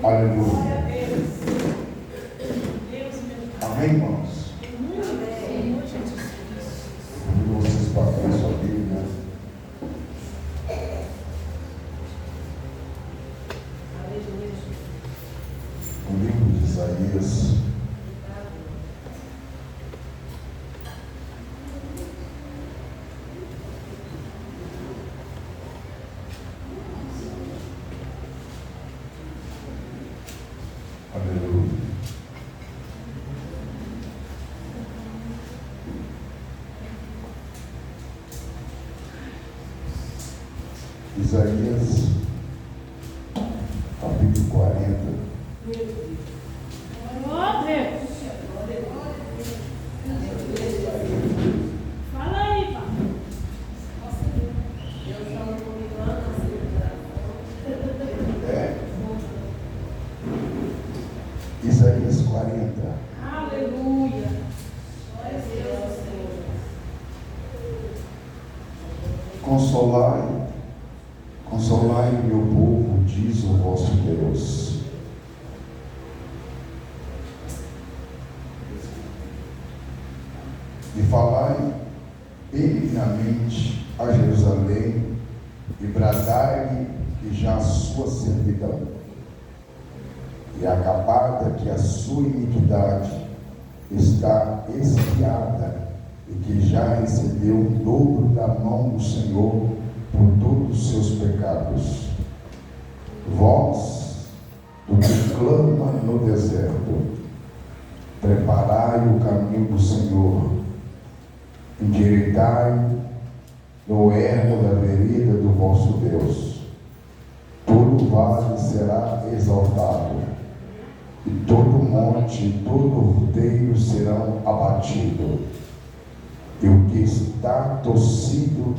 Aleluia. Amém, irmãos? Convido vocês para abrir sua Bíblia. O livro de Isaías. Aleluia. Isaías, capítulo 40. Fala aí, pai. Isaías 40. Aleluia. Consolai o meu povo, diz o vosso Deus. E falai benignamente a Jerusalém, e bradai-lhe que já a sua servidão, e acabada que a sua iniquidade está expiada, e que já recebeu o dobro da mão do Senhor por todos os seus pecados. Vós, do que clama no deserto, preparai o caminho do Senhor, endireitai no ermo da vereda do vosso Deus. Todo vale será exaltado, e todo monte e todo rodeio serão abatidos, e o que está torcido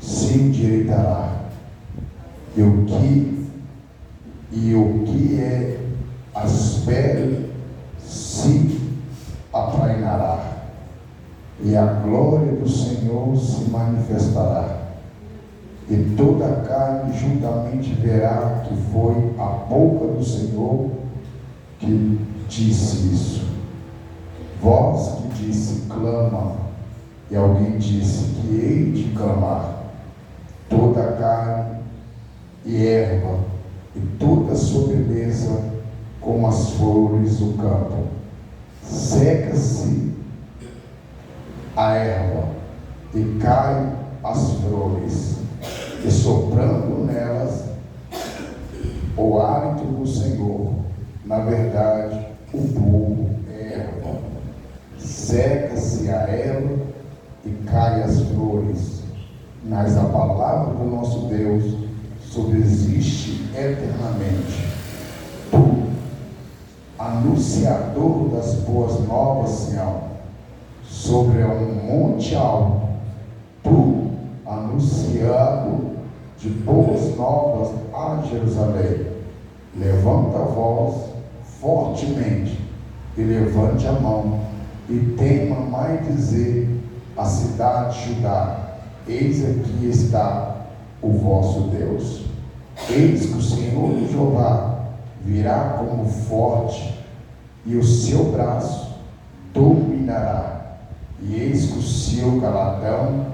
se endireitará, e o que é áspero se aplainará, e a glória do Senhor se manifestará, e toda a carne juntamente verá que foi a boca do Senhor que disse isso. Vós que disse, clama, e alguém disse que hei de clamar. Toda a carne e erva, e toda a sua beleza, como as flores do campo. Seca-se a erva, e caem as flores, e soprando nelas o hálito do Senhor. Na verdade, o povo é erva. Seca-se a erva e cai as flores, mas a palavra do nosso Deus subsiste eternamente. Tu, anunciador das boas novas, Sião, sobre um monte alto, tu, anunciado de boas novas a Jerusalém, levanta a voz fortemente, e levante a mão, e tema mais dizer a cidade de Judá: eis aqui está o vosso Deus. Eis que o Senhor Jeová virá como forte, e o seu braço dominará, e eis que o seu galardão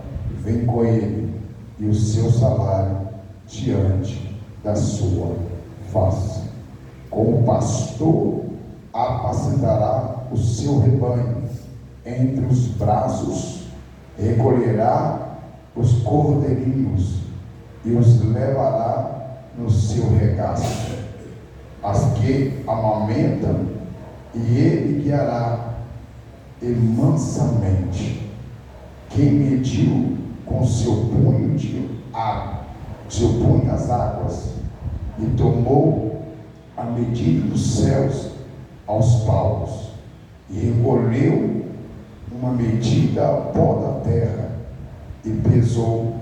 vem com ele, e o seu salário diante da sua face. Como pastor apacentará o seu rebanho, entre os braços recolherá os cordeirinhos e os levará no seu regaço, as que amamentam, e ele guiará e mansamente. Quem mediu com seu punho as águas, e tomou a medida dos céus aos paus, e recolheu uma medida ao pó da terra, e pesou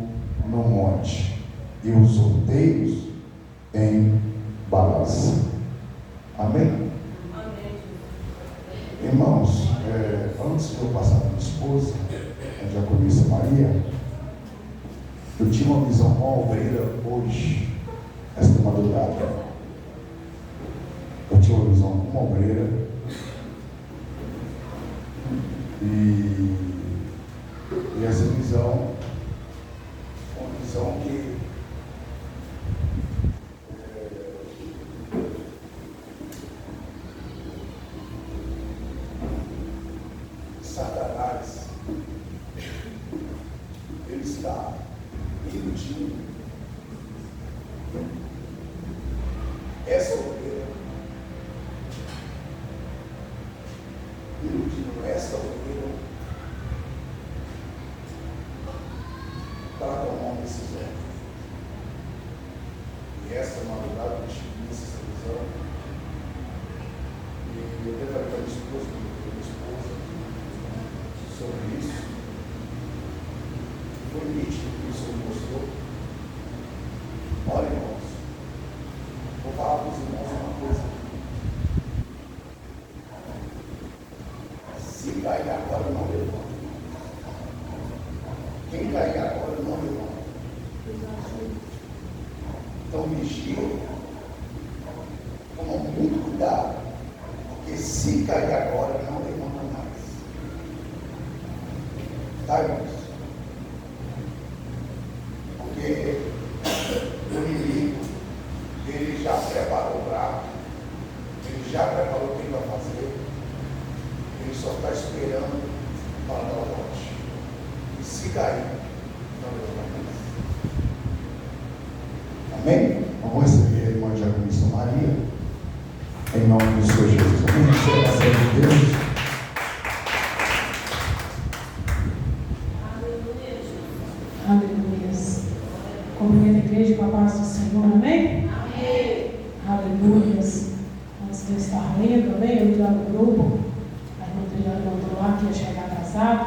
no monte, e os roteiros em balança. Amém? Amém. Irmãos, antes de eu passar para minha esposa, a diaconisa Maria, eu tinha uma visão com a obreira hoje, esta madrugada. uma visão como obreira. E essa visão é uma visão que Satanás, ele está iludindo essa ovelha, iludindo essa ovelha para tomar uma decisão. E essa madrugada eu tive essa visão. E eu devo falar para minha esposa sobre isso. Foi nítido que isso me mostrou. Olha, irmãos, vou falar para os irmãos uma coisa. Se cair agora, não levanta. Quem cair agora, não levanta. Então, vigia. Toma muito cuidado. Porque se cair agora, não levanta mais. Tá, irmãos? Porque o inimigo, ele já preparou o bravo, ele já preparou o que ele vai fazer, ele só está esperando para dar o lote. E se cair, não levanta mais. Amém? Vamos receber a irmã Diaconisa Maria, em nome do Senhor Jesus. Vamos receber a graça de Deus. Aleluias. Cumprimento a igreja com a paz do Senhor, amém? Amém. Aleluias. Antes de eu estar lendo, amém? Eu vi lá no grupo, a irmã Adriana mandou lá que ia chegar atrasado,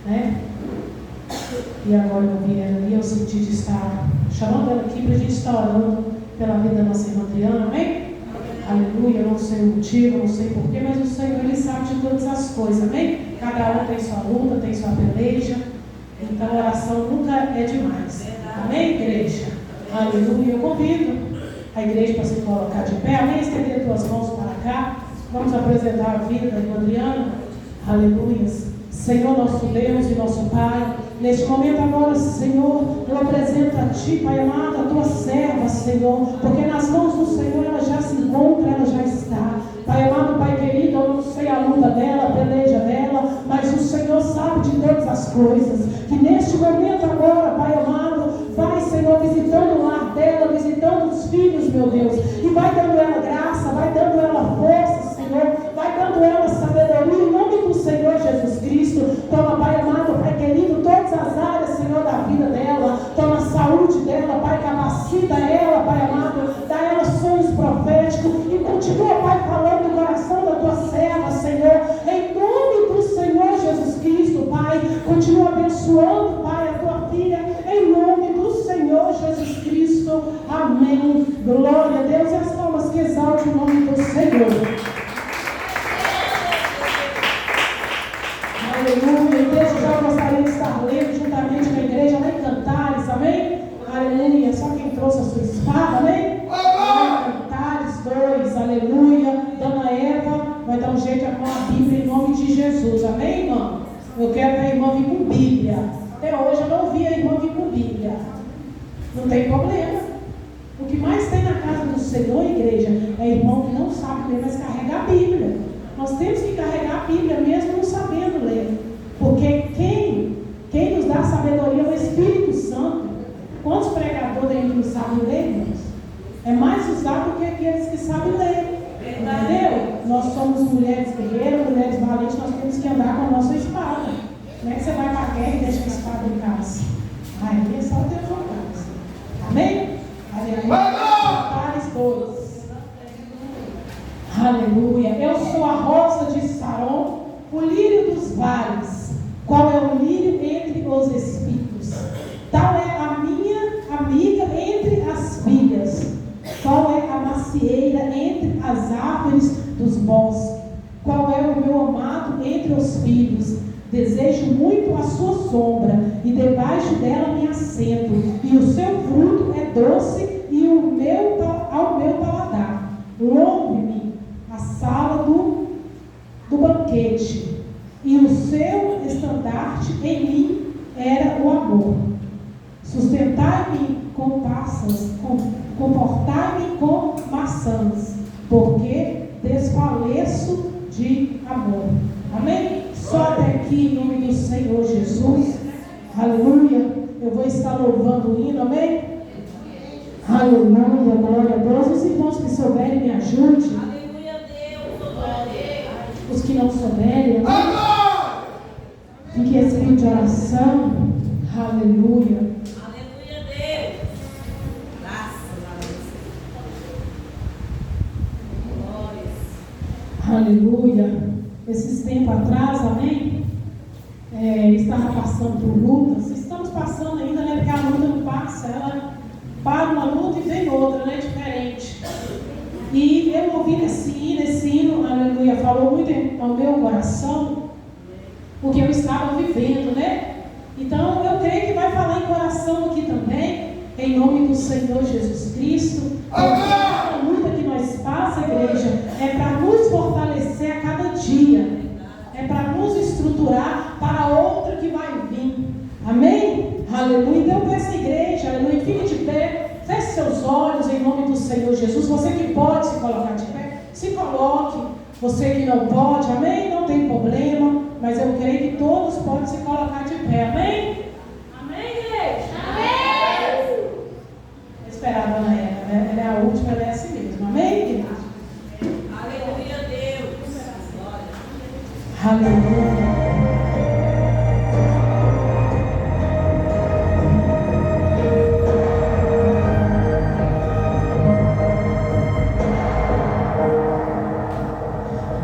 né? E agora eu vi ela ali, eu senti de estar chamando ela aqui para a gente estar orando pela vida da nossa irmã Adriana, amém? Aleluia, eu não sei o motivo, eu não sei porquê, mas o Senhor, Ele sabe de todas as coisas, amém? Cada um tem sua luta, tem sua peleja. Então a oração nunca é demais. Amém, igreja? Aleluia. Eu convido a igreja para se colocar de pé. Amém? Estender tuas mãos para cá. Vamos apresentar a vida da irmã Adriana. Aleluia. Senhor, nosso Deus e nosso Pai, neste momento agora, Senhor, eu apresento a Ti, Pai amado, a Tua serva, Senhor, porque nas mãos do Senhor ela já se encontra, ela já está. Pai amado, Pai querido, eu não sei a luta dela, a peleja dela, mas o Senhor sabe de todas as coisas. Que neste momento agora, Pai amado, vai, Senhor, visitando o lar dela, visitando os filhos, meu Deus, e vai dando ela graça, vai dando ela força, Senhor, vai dando ela sabedoria, em nome do Senhor Jesus Cristo. Toma, Pai amado, Pai querido, todas as áreas, Senhor, da vida dela, toma a saúde dela, Pai, capacita ela, Pai amado, dá ela sonhos proféticos e continua, Pai, falando no coração da Tua serva, Senhor, em nome do Senhor Jesus Cristo, Pai, continua abençoando, Pai, a Tua filha, em nome do Senhor Jesus Cristo, amém. Glória a Deus, e as palmas que exaltam o nome do Senhor. Aleluia. Desde já eu gostaria de estar lendo juntamente com a igreja lá em Cantares, amém? Aleluia. Só quem trouxe a sua espada, amém? Cantares 2, aleluia. Dona Eva vai dar um jeito de arrumar a Bíblia em nome de Jesus, amém, irmã? Eu quero que a irmã vir com Bíblia. Até hoje eu não vi a irmã vir com Bíblia. Não tem problema. O que mais tem na casa do Senhor, igreja, é irmão que não sabe ler, mas carrega a Bíblia. Nós temos que carregar a Bíblia mesmo não sabendo ler. Porque quem nos dá sabedoria é o Espírito Santo. Quantos pregadores aí não sabem ler, irmãos? É mais usado do que aqueles que sabem ler. Entendeu? Nós somos mulheres guerreiras, mulheres valentes, nós temos que andar com a nossa espada. Não é que você vai para a guerra e deixa a espada em casa. Aí é só Deus em casa. Amém? Cantares 2. Aleluia. Eu sou a rosa de Saron, o lírio dos vales. Qual é o lírio entre os espinhos? Tal é a minha amiga entre as filhas. Qual é a macieira entre as árvores dos bosques? Qual é o meu amado entre os filhos? Desejo muito a sua sombra, e debaixo dela me assento, e o seu fruto é doce e ao meu paladar. Louve-me, banquete, e o seu estandarte em mim era o amor. Sustentai-me com passas, comportai-me com maçãs, porque desfaleço de amor. Amém? Só até aqui, em nome do Senhor Jesus. Aleluia. Eu vou estar louvando o hino, amém? Aleluia, glória a Deus. Os irmãos que souberem, me ajude. Aleluia, Deus, glória a Deus. Os que não souberem, amém? Fique em espírito de oração. Aleluia. Aleluia, Deus. Graças a Deus. Glórias. Aleluia. Esses tempos atrás, amém? Estava passando por lutas. Estamos passando ainda, né? Porque a luta não passa. Ela para uma luta e vem outra, né? Diferente. E eu ouvi esse hino, aleluia, falou muito ao meu coração, porque eu estava vivendo, né? Então eu creio que vai falar em coração aqui também, em nome do Senhor Jesus Cristo. Porque a luta que nós passamos, igreja, é para nos fortalecer a cada dia, é para nos estruturar para outra que vai vir. Amém? Aleluia. Então eu peço à igreja, aleluia, fique de pé, feche seus olhos em nome do Senhor Jesus. Você que pode se colocar de pé, se coloque. Você que não pode, amém? Não tem problema, mas eu creio que todos podem se colocar de pé, amém? Amém, igreja? Amém! Eu esperava a Ana Eva, né? Ela é a última, ela é assim mesmo, amém, igreja? Aleluia, Deus. Glória. Aleluia.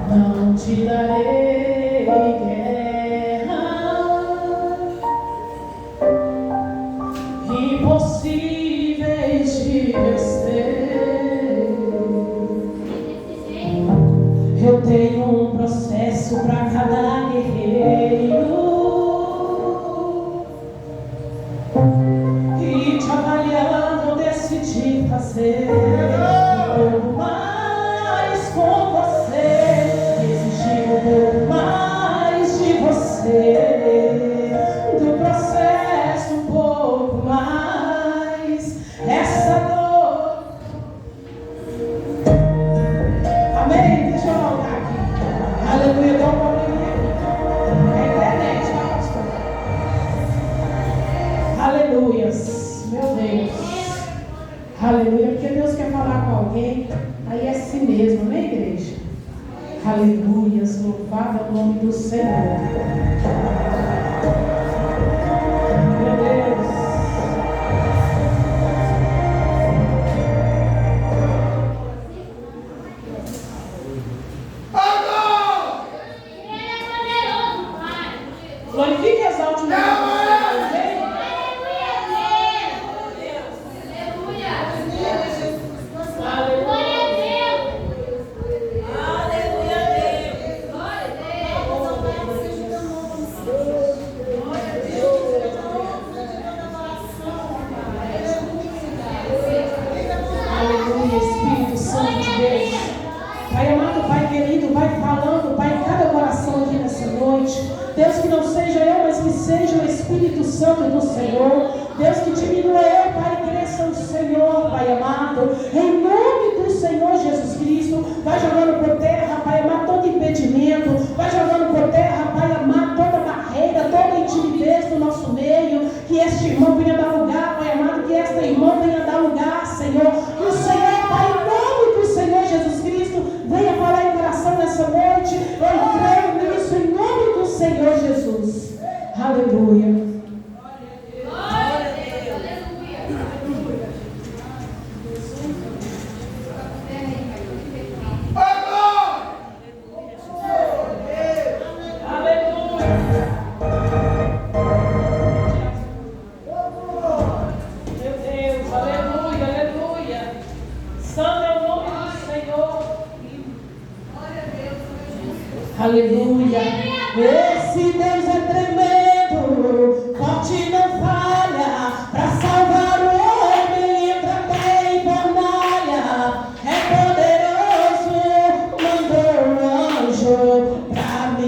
Não te darei guerra, impossíveis de vencer. Eu tenho um processo para cada guerreiro, e te avaliando decidi fazer um pouco mais com você, exigir um pouco mais de você, do processo um pouco mais, essa dor. Amém? Deixa eu voltar aqui. Aleluia, dá um probleminha aqui. É internet, tá, pastor? Aleluias, meu Deus. Aleluia, porque Deus quer falar com alguém, aí é assim mesmo, amém, igreja? Aleluias, louvado é o nome do Senhor. Meu Deus. Glorifique e exalte o nome do Senhor, amém? Aleluia, Espírito Santo de Deus. Pai amado, Pai querido, vai falando, Pai, em cada coração aqui nessa noite. Deus, que não seja eu, mas que seja o Espírito Santo do Senhor. Deus, que diminua eu, Pai, e cresça o Senhor, Pai amado. Em nome do Senhor Jesus Cristo, vai jogando por terra, Pai amado, todo impedimento. Vai jogando por terra, Pai amado, toda barreira, toda timidez do nosso meio. Que este irmão venha dar lugar, Pai amado, que esta irmã venha dar lugar, Senhor. Que o Senhor, Pai, em nome do Senhor Jesus Cristo, venha falar em coração nessa noite. Eu creio nisso em nome do Senhor Jesus. Aleluia. Aleluia. Esse Deus é tremendo, forte não falha, para salvar o homem entra até em fornalha. É poderoso, mandou um anjo pra me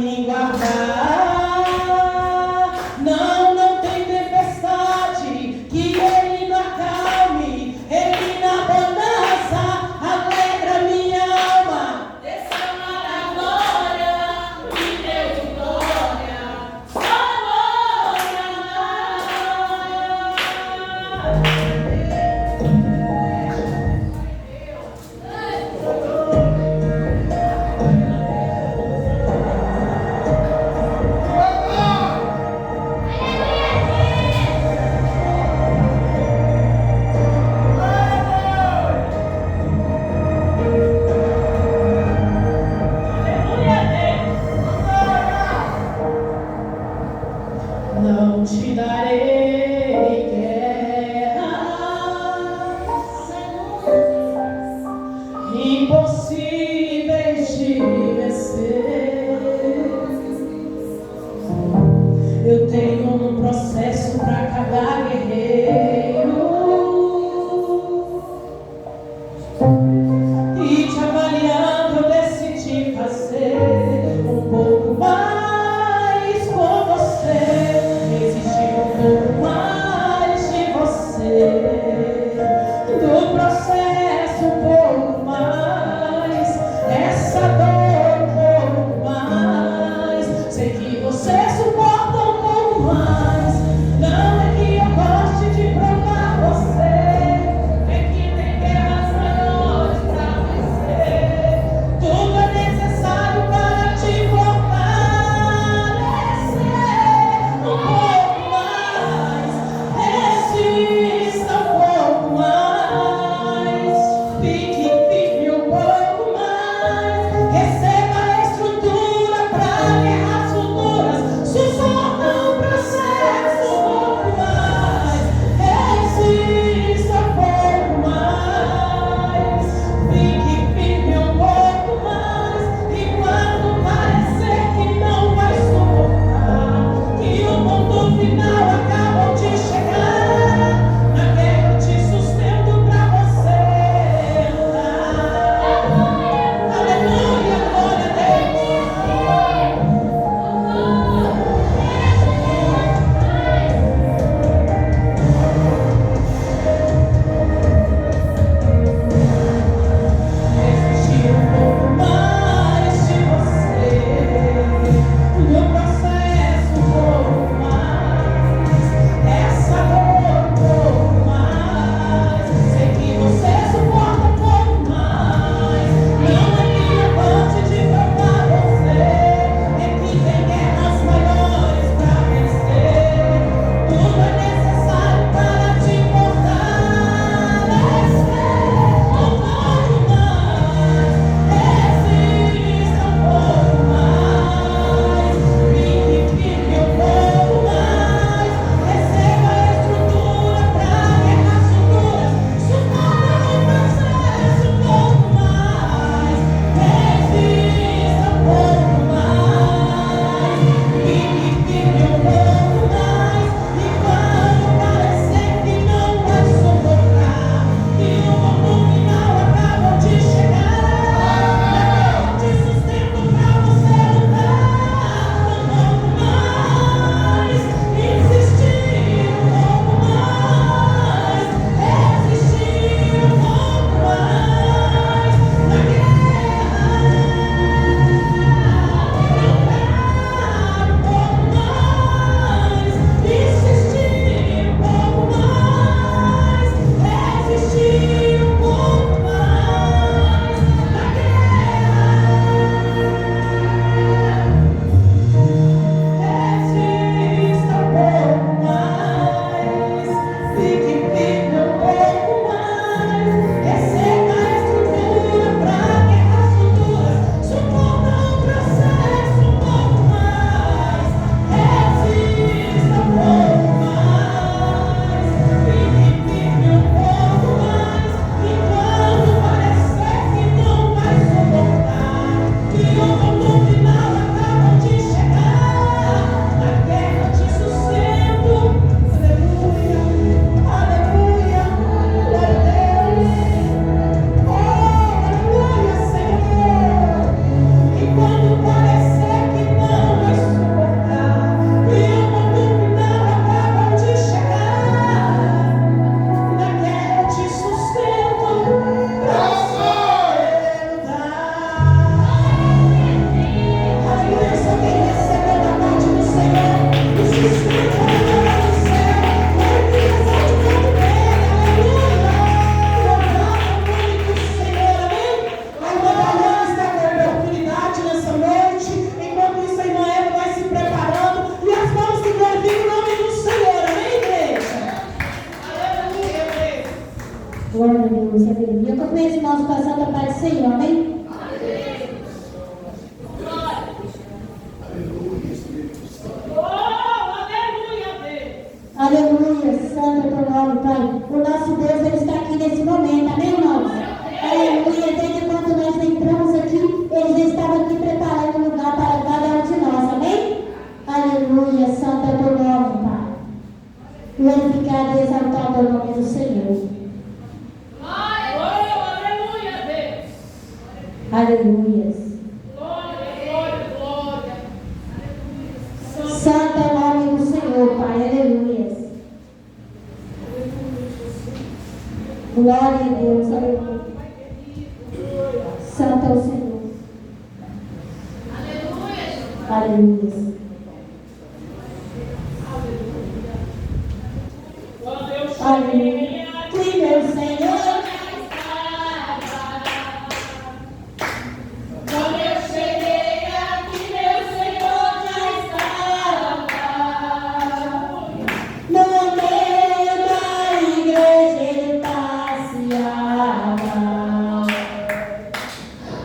impossíveis de vencer. Eu tenho um processo para cada guerreiro, e te avaliando eu decidi fazer um pouco mais com você, exigir um pouco mais de você, do processo um pouco mais, essa dor um pouco mais, sei que você suporta um pouco mais, não é que eu goste de provar você, é que tem guerras maiores pra vencer, tudo é necessário para te fortalecer um pouco mais, resista um pouco mais, fique firme um pouco mais, receba a estrutura para guerras futuras, suporta o processo um pouco mais, resista um pouco mais, fique firme um pouco mais, e quando parecer que não vai suportar, que o ponto final acabou de chegar, na guerra eu te sustento pra você lutar. Aleluia, glória a Deus. Exigir um pouco mais de você, no processo um pouco mais, essa dor um pouco mais, sei que você suporta um pouco mais, não é que eu goste de provar você, é que tem guerras maiores pra vencer, tudo é necessário para te fortalecer um pouco mais, resista um pouco mais, fique firme um pouco mais, receba a estrutura para guerras futuras, suporta o processo um pouco mais, resista um pouco mais, fique firme um pouco mais, e quando parecer que não vai suportar, que o ponto final acabou de chegar, eu te sustento pra você lutar um pouco mais, insistir um pouco mais, resistir um pouco mais, na guerra, lutar um pouco mais, insistir um pouco mais, resistir um pouco mais, na guerra, resista um pouco mais, fique firme um pouco mais, receba a estrutura para guerras futuras, suporta o processo um pouco mais, resista um pouco mais, fique firme um pouco mais, e quando parecer que não vai suportar, que o ponto final acaba de chegar, na guerra eu te sustento. Aleluia, aleluia, glória a Deus. Oh, aleluia, Senhor. E quando parecer que não vai suportar, que o ponto final acaba de chegar, na guerra eu te sustento pra você lutar. Aleluia, só quem recebeu da parte do Senhor o sustento do céu, ele exalte o nome dele. Aleluia, louvado o nome do Senhor, amém? A irmã Daiane está com a oportunidade nessa noite, enquanto isso a irmã Eva vai se preparando, e as mãos que glorificam o nome do Senhor, amém, igreja? Aleluia. Glória a Deus, aleluia. Eu conheço o nosso passado da paz do Senhor, amém? Oh, aleluia, Deus. Aleluia, santo é teu nome, Pai. O nosso Deus, Ele está aqui nesse momento, amém, irmãos? Aleluia, desde quando nós Aleluias. Glória, glória, glória. Santo é o nome do Senhor, Pai. Aleluias. Glória a Deus. Aleluia. Santo é o Senhor. Aleluia. Quando eu Aleluia. cheguei aqui, Que meu Senhor. quando eu cheguei aqui, meu Senhor já estava. No meio da igreja ele passeava.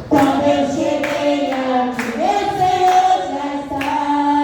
Quando eu cheguei aqui, meu Senhor já estava.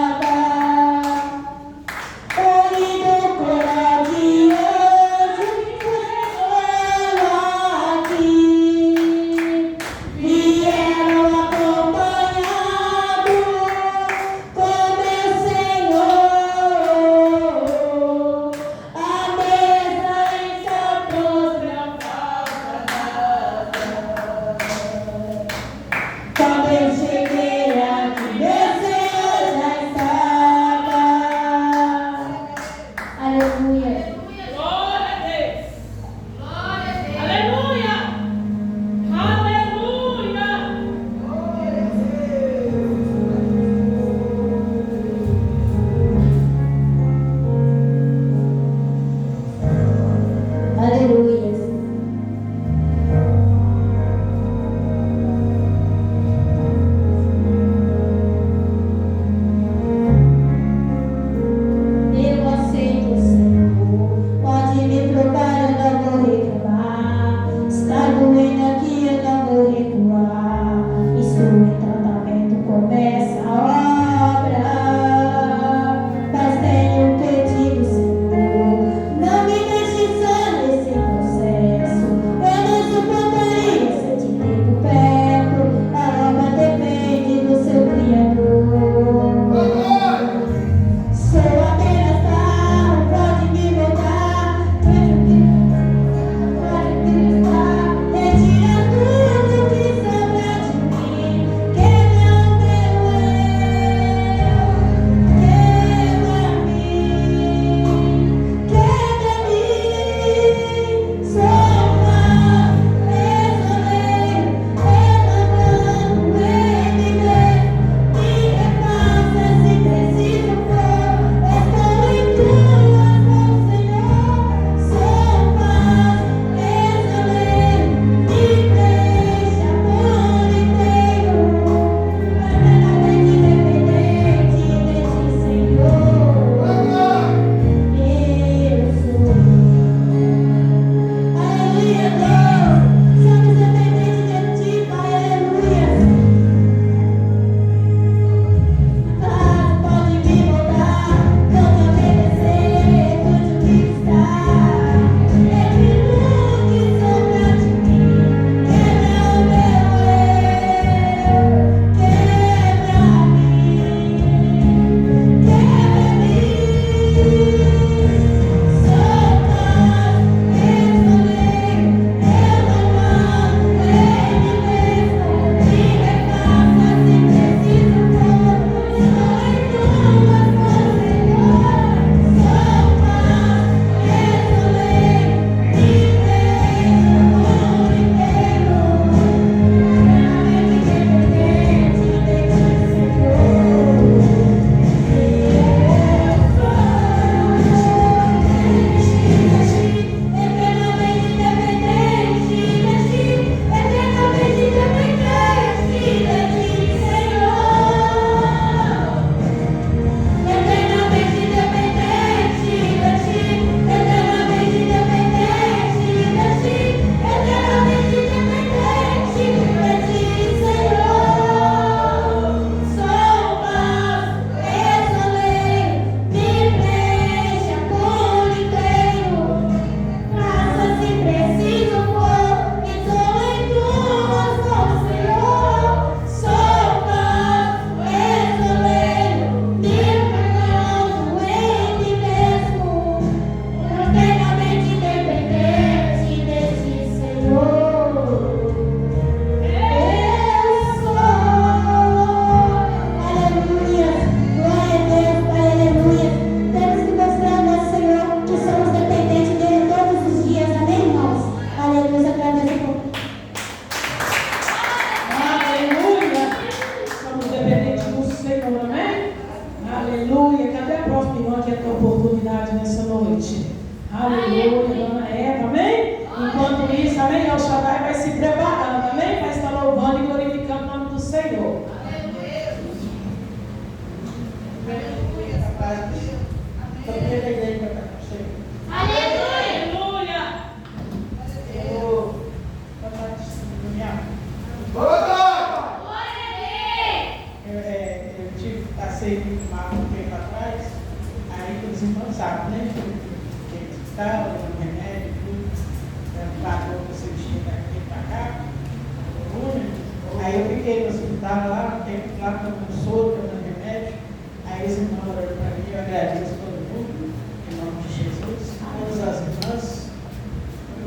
El Shaddai vai se preparando, amém? Vai estar louvando e glorificando o nome do Senhor. Aleluia. Eu passei mal um tempo atrás, aí os irmãos sabem, né? Que estava no remédio, tudo, pagou para você vir daqui para cá. Aí eu fiquei no hospital lá, um tempo lá com soro, tomando remédio. Aí os irmãos oraram para mim, eu agradeço todo mundo, em nome de Jesus, todas as irmãs,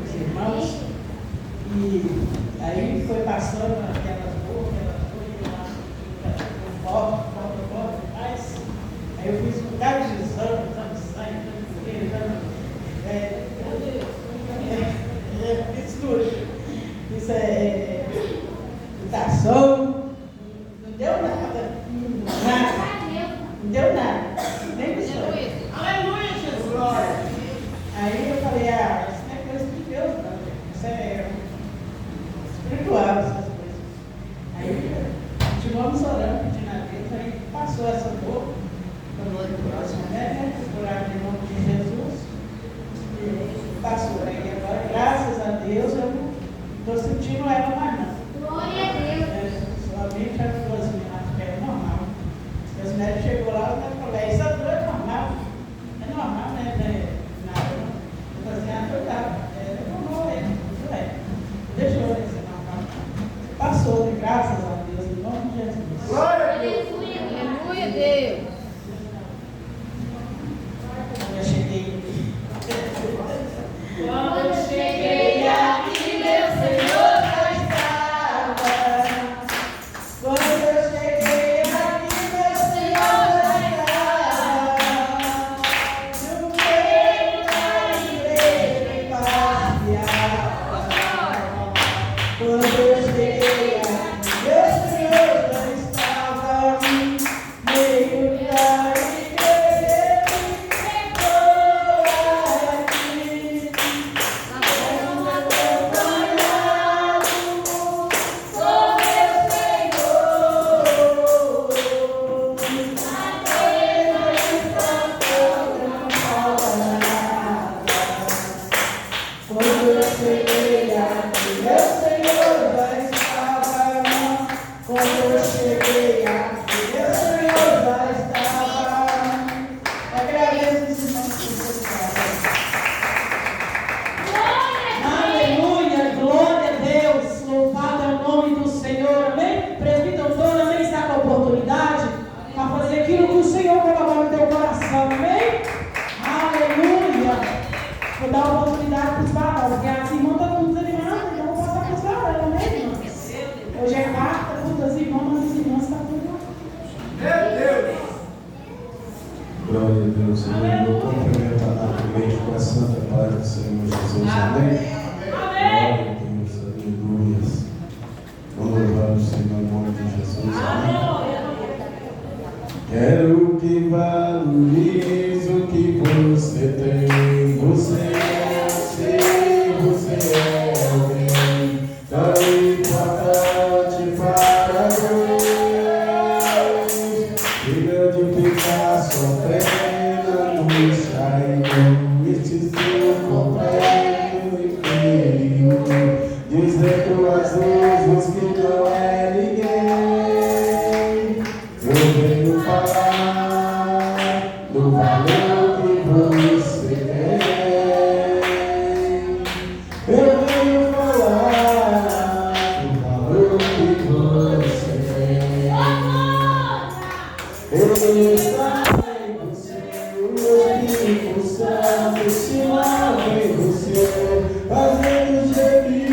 os irmãos. E aí foi passando aquelas boas, volta demais. Aí eu fiz um bocado de exame de sangue, fiz tudo. Fiz mutação, não deu nada. Não deu nada. Nem isso. Aleluia, Jesus. Glória. Aí eu falei, isso não é coisa de Deus, não. Isso é espiritual, essas coisas. Aí continuamos orando, pedindo a Deus, aí passou essa dor, o próximo né? Curado em nome de Jesus. E passou. Aí agora, graças a Deus, eu não estou sentindo ela mais não. Glória a Deus. Somente as duas meninas que é normal. Os médicos chegou lá e falou, essa dor é normal. É normal, né? Não é nada, não. Eu falei assim, coitado, é normal, tudo é. Deixa eu ver se é normal. Passou, né? Graças a Deus, em nome de Jesus. Aleluia, Deus. Eu cheguei. Quando eu cheguei aqui, meu Senhor já estava. Quando eu cheguei aqui, meu Senhor já estava. No meio da igreja passeava. Quando eu cheguei aqui, meu Senhor já estava. No meio da igreja ficou aqui. Quando eu cheguei aqui, meu Senhor já estava. Quando eu cheguei aqui, meu Senhor já estava. Agradeço os irmãos que vocês fazem. Aleluia, glória a Deus, louvado é o nome do Senhor, amém? Presbítero Antônio, amém? Está com a oportunidade para fazer aquilo que o Senhor colocou no teu coração, amém? Aleluia! Vou dar a oportunidade para os varões, porque as irmãs estão tudo desanimadas, então eu vou passar para os varões, amém, irmãs? Hoje é quarta, todas as irmãs, mas as irmãs estão tudo lá. Glória a Deus, amém. Eu cumprimento naturalmente com a santa paz do Senhor Jesus, amém. Glória a Deus, aleluia. Vamos louvar o Senhor em nome de Jesus, amém. Quero que valorize o que você tem. Você é assim, você é alguém tão importante para Deus. Filha de ficar sofrendo, angústia e desespero completo e frio, dizendo às luzes que não é ninguém. Eu venho falar do valor que você tem. Eu venho falar do valor que você tem. Ele está em você, o Espírito Santo está em você, fazendo gemidos.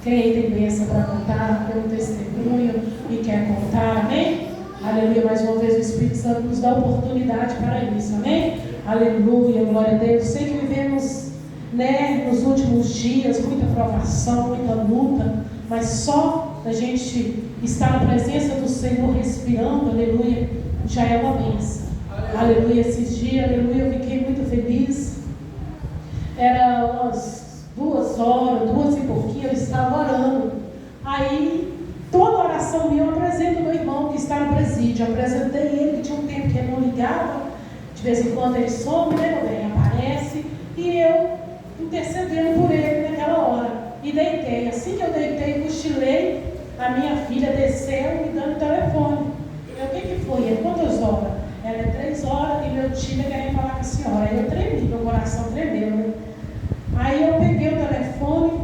Quem tem bênção para contar, tem um testemunho e quer contar, amém? Aleluia, mais uma vez o Espírito Santo nos dá oportunidade para isso, amém? Aleluia, glória a Deus. Sei que vivemos, nos últimos dias, muita provação, muita luta, mas só da gente estar na presença do Senhor respirando, aleluia, já é uma bênção. Aleluia, esses dias, aleluia, eu fiquei muito feliz. Era umas 2 horas, 2 e pouquinho, eu estava orando. Aí, toda oração minha eu apresento meu irmão que está no presídio. Eu apresentei ele, que tinha um tempo que ele não ligava. De vez em quando ele some, né, meu bem? Aparece. E eu intercedendo por ele naquela hora. E deitei. Assim que eu deitei, cochilei, a minha filha desceu me dando o telefone. Eu, o que foi? Ele, quantas horas? Ela é 3 horas e meu time queria falar com a senhora. Aí eu tremi, meu coração tremeu, né? Aí eu peguei o telefone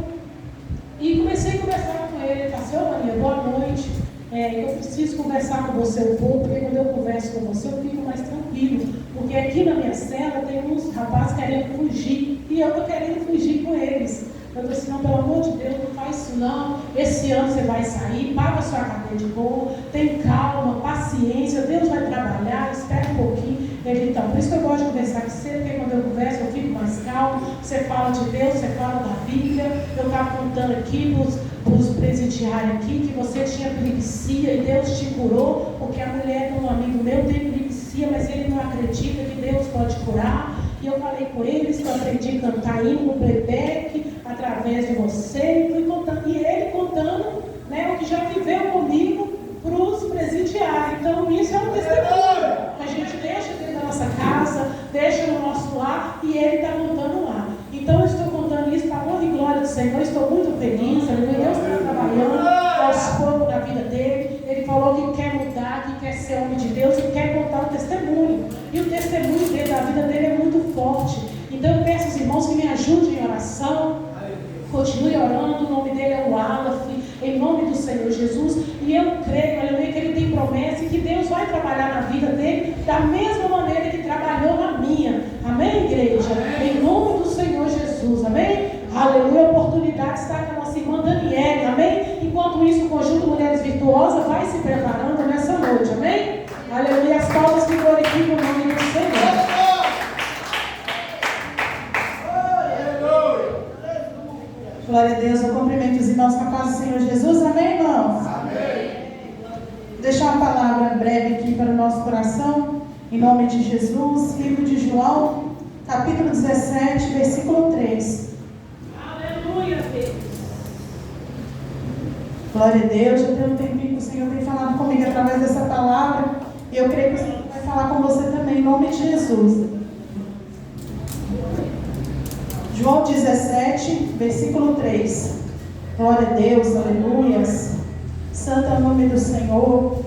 com você um pouco, porque quando eu converso com você eu fico mais tranquilo. Porque aqui na minha cela tem uns rapazes querendo fugir, e eu estou querendo fugir com eles. Eu estou assim, não, pelo amor de Deus, não faz isso não. Esse ano você vai sair, paga a sua cadeia de boa, tem calma, paciência, Deus vai trabalhar, espera um pouquinho. Ele, então, por isso que eu gosto de conversar com você, porque quando eu converso eu fico mais calmo, você fala de Deus, você fala da Bíblia. Eu estava contando aqui para os presidiários aqui que você tinha epilepsia e Deus te curou, porque a mulher de um amigo meu tem epilepsia, mas ele não acredita que Deus pode curar. E eu falei com eles que eu aprendi a cantar hino no playback através de você, e fui contando, e ele contando, né, o que já viveu comigo para os presidiários. Então isso é um testemunho. A gente deixa dentro da nossa casa, deixa no nosso lar, e ele está contando lá. Então eu estou contando isso para a honra e glória do Senhor. Estou muito feliz, Deus está trabalhando aos poucos na vida dele. Ele falou que quer mudar, que quer ser homem de Deus e quer contar o testemunho. E o testemunho dele, da vida dele é muito forte. Então eu peço aos irmãos que me ajudem em oração. Continue orando, o nome dele é o Aleph, em nome do Senhor Jesus. E eu creio, aleluia, que ele tem promessa e que Deus vai trabalhar na vida dele da mesma maneira que trabalhou na minha. Amém, igreja? Em nome do Senhor Jesus, amém? Aleluia, a oportunidade está com a nossa irmã Daniela, amém? Enquanto isso, o conjunto Mulheres Virtuosas vai se preparando nessa noite, amém? Aleluia, as palmas que glorificam o nome do Senhor. Glória a Deus, eu cumprimento os irmãos com a paz do Senhor Jesus, amém, irmãos? Amém. Vou deixar uma palavra breve aqui para o nosso coração, em nome de Jesus, livro de João, capítulo 17, versículo 3. Aleluia, Deus. Glória a Deus, já tem um tempinho que o Senhor tem falado comigo através dessa palavra, e eu creio que o Senhor vai falar com você também, em nome de Jesus. João 17, versículo 3. Glória a Deus, aleluias. Santo é o nome do Senhor.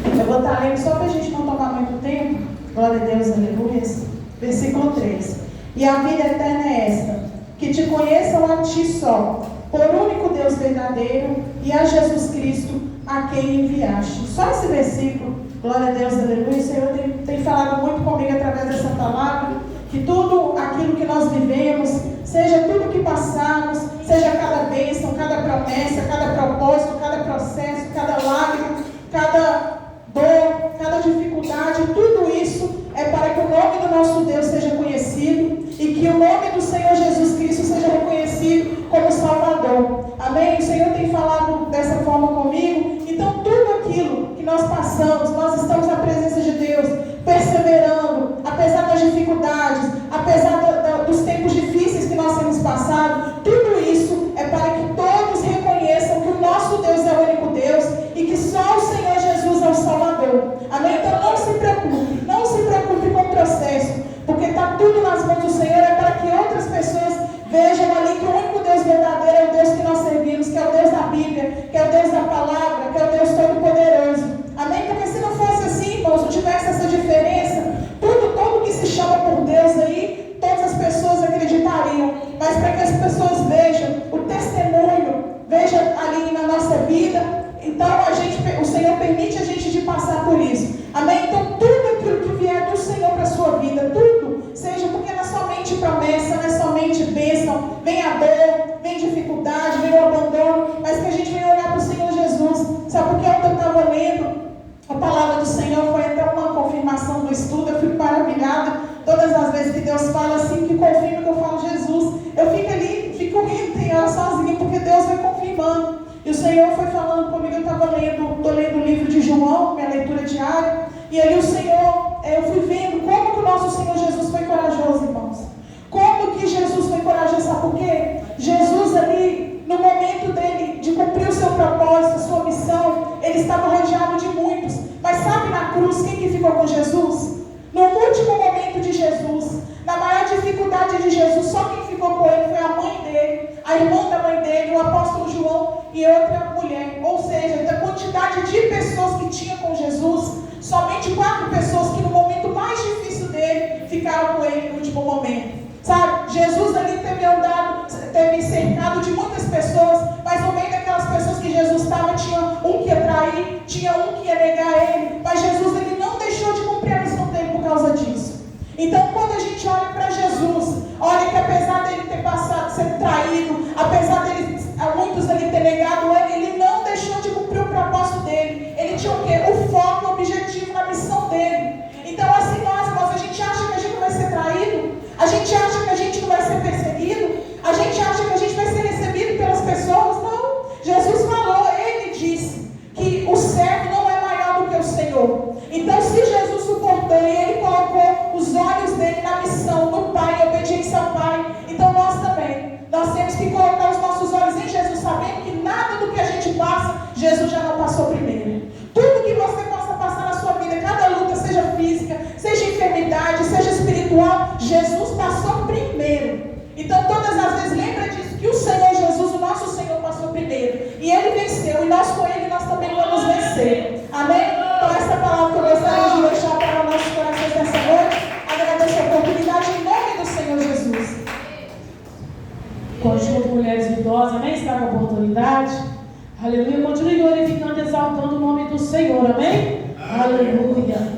Eu vou estar lendo só para a gente não tomar muito tempo. Glória a Deus, aleluias. Versículo 3. E a vida eterna é esta: que te conheçam a ti só, por único Deus verdadeiro, e a Jesus Cristo, a quem enviaste. Só esse versículo. Glória a Deus, aleluia. O Senhor tem falado muito comigo através dessa palavra. Que tudo aquilo que nós vivemos, seja tudo que passamos, seja cada bênção, cada promessa, cada propósito, cada processo, cada lágrima, cada dor, cada dificuldade, tudo isso é para que o nome do nosso Deus seja conhecido e que o nome do Senhor Jesus Cristo seja reconhecido como Salvador. Amém? O Senhor tem falado dessa forma comigo. Então tudo aquilo que nós passamos, nós estamos na presença de Deus, perseverando, apesar das dificuldades, apesar dos tempos difíceis que nós temos passado, tudo isso é para que todos reconheçam que o nosso Deus é o único Deus e que só o Senhor Jesus é o Salvador. Amém? Então não se preocupe com o processo, porque está tudo nas mãos do Senhor, é para que outras pessoas vejam ali que o único Deus verdadeiro é o Deus que nós servimos, que é o Deus da Bíblia, que é o Deus da palavra, que é o Deus Todo-Poderoso. Amém? Porque se não fosse assim, irmãos, não tivesse essa diferença, tudo que se chama por Deus aí, todas as pessoas acreditariam. Mas para que as pessoas vejam o testemunho, vejam ali na nossa vida, então o Senhor permite a gente de passar por isso. Amém? Então tudo aquilo que vier do Senhor para a sua vida, tudo, seja porque não é somente promessa, não é somente bênção, vem a dor, vem dificuldade, vem o abandono, mas que a gente venha olhar para o Senhor Jesus. Sabe por que ontem eu estava lendo a palavra do Senhor, foi até uma confirmação do estudo, eu fico maravilhada todas as vezes que Deus fala assim, que confirma que eu falo Jesus, eu fico ali, fico rindo, tem hora sozinha, porque Deus vai confirmando. E o Senhor foi falando comigo, eu estou lendo o livro de João, minha leitura diária, e ali o Senhor, eu fui vendo como que o nosso Senhor Jesus foi corajoso, irmãos. Como que Jesus foi corajoso, sabe por quê? Jesus ali, no momento dele de cumprir o seu propósito, a sua missão, ele estava rodeado de muitos. Mas sabe na cruz quem que ficou com Jesus? No último momento de Jesus, na maior dificuldade de Jesus, só quem ficou com ele foi a mãe dele, a irmã da mãe dele, o apóstolo João e outra mulher. Ou seja, da quantidade de pessoas que tinha com Jesus, somente 4 pessoas que no momento mais difícil dele ficaram com ele no último momento. Sabe, Jesus ali teve cercado de muitas pessoas, mas no meio daquelas pessoas que Jesus estava, tinha um que ia trair, aí tinha um que ia negar ele, mas Jesus ele não deixou de cumprir a missão dele por causa disso. Então, quando a gente olha para Jesus, olha que apesar dele ter passado, ser traído, apesar dele, muitos ali ter negado ele não deixou de cumprir o propósito dele. Ele tinha o quê? O foco, o objetivo na missão dele. Então, assim, nós, irmãos, a gente acha que a gente não vai ser traído? A gente acha que a gente não vai ser perseguido? A gente acha que a gente vai ser recebido pelas pessoas? Não. Jesus falou, ele disse que o servo não é maior do que o Senhor. Então, se Jesus suportou e ele colocou os olhos dele na missão do Pai, em obediência ao Pai, então nós também, nós temos que colocar os nossos olhos em Jesus, sabendo que nada do que a gente passa, Jesus já não passou primeiro. Tudo que você possa passar na sua vida, cada luta, seja física, seja enfermidade, seja espiritual, Jesus passou primeiro. Então, todas as vezes, lembra disso, que o Senhor Jesus, o nosso Senhor, passou primeiro. E Ele venceu, e nós com Ele, nós também vamos vencer. Amém? Então, essa palavra que eu gostaria de deixar para os nossos corações nessa noite, agradeço a oportunidade em nome do Senhor Jesus. Conjunto Mulheres Vitorosas, amém? Está com a oportunidade. Aleluia. Continue glorificando, exaltando o nome do Senhor, amém? Aleluia.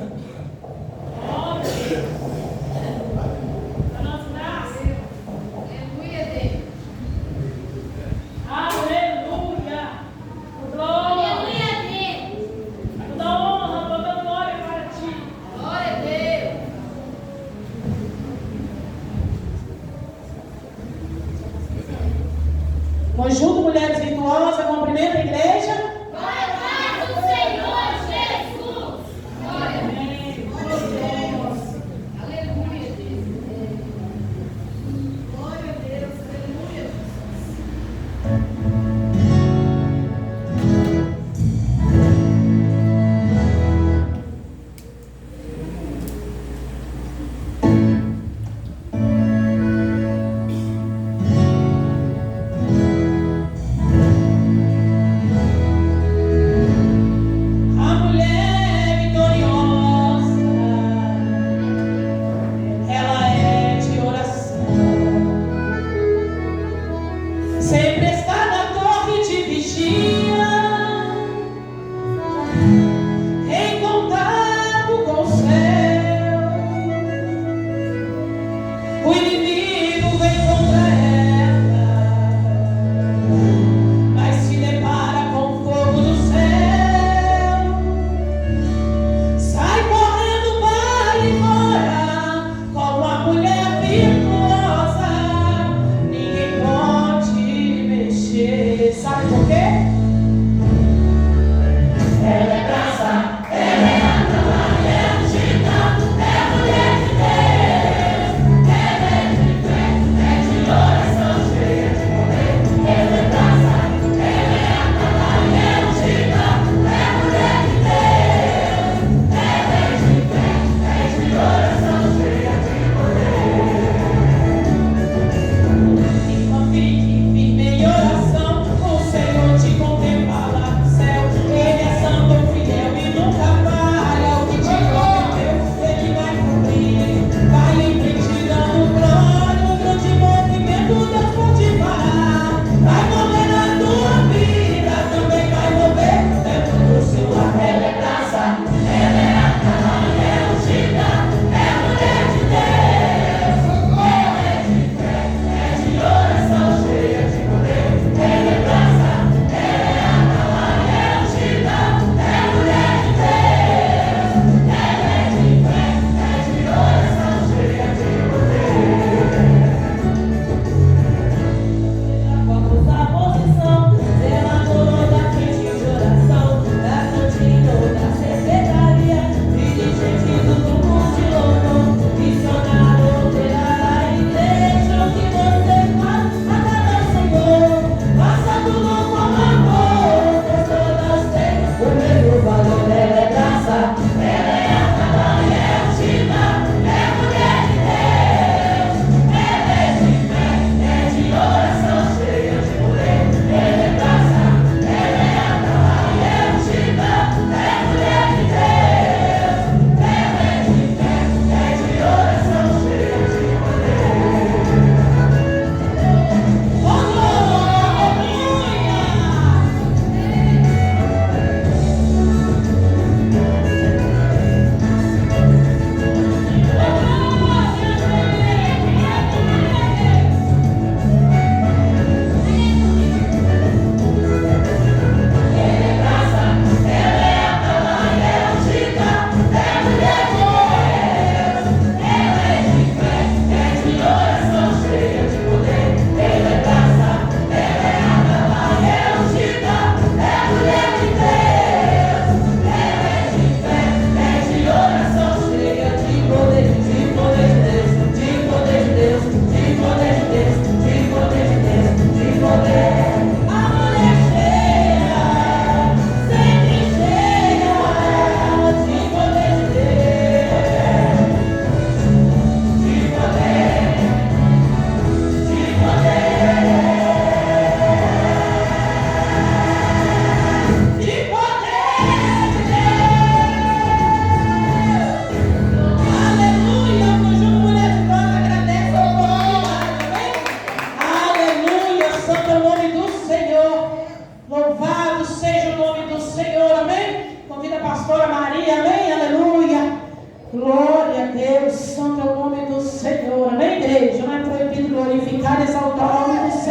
Conjunto Mulheres Virtuosas, cumprimenta a igreja. Glória ao Senhor Jesus. Glória a Deus. Aleluia, Deus. Glória a Deus. Aleluia.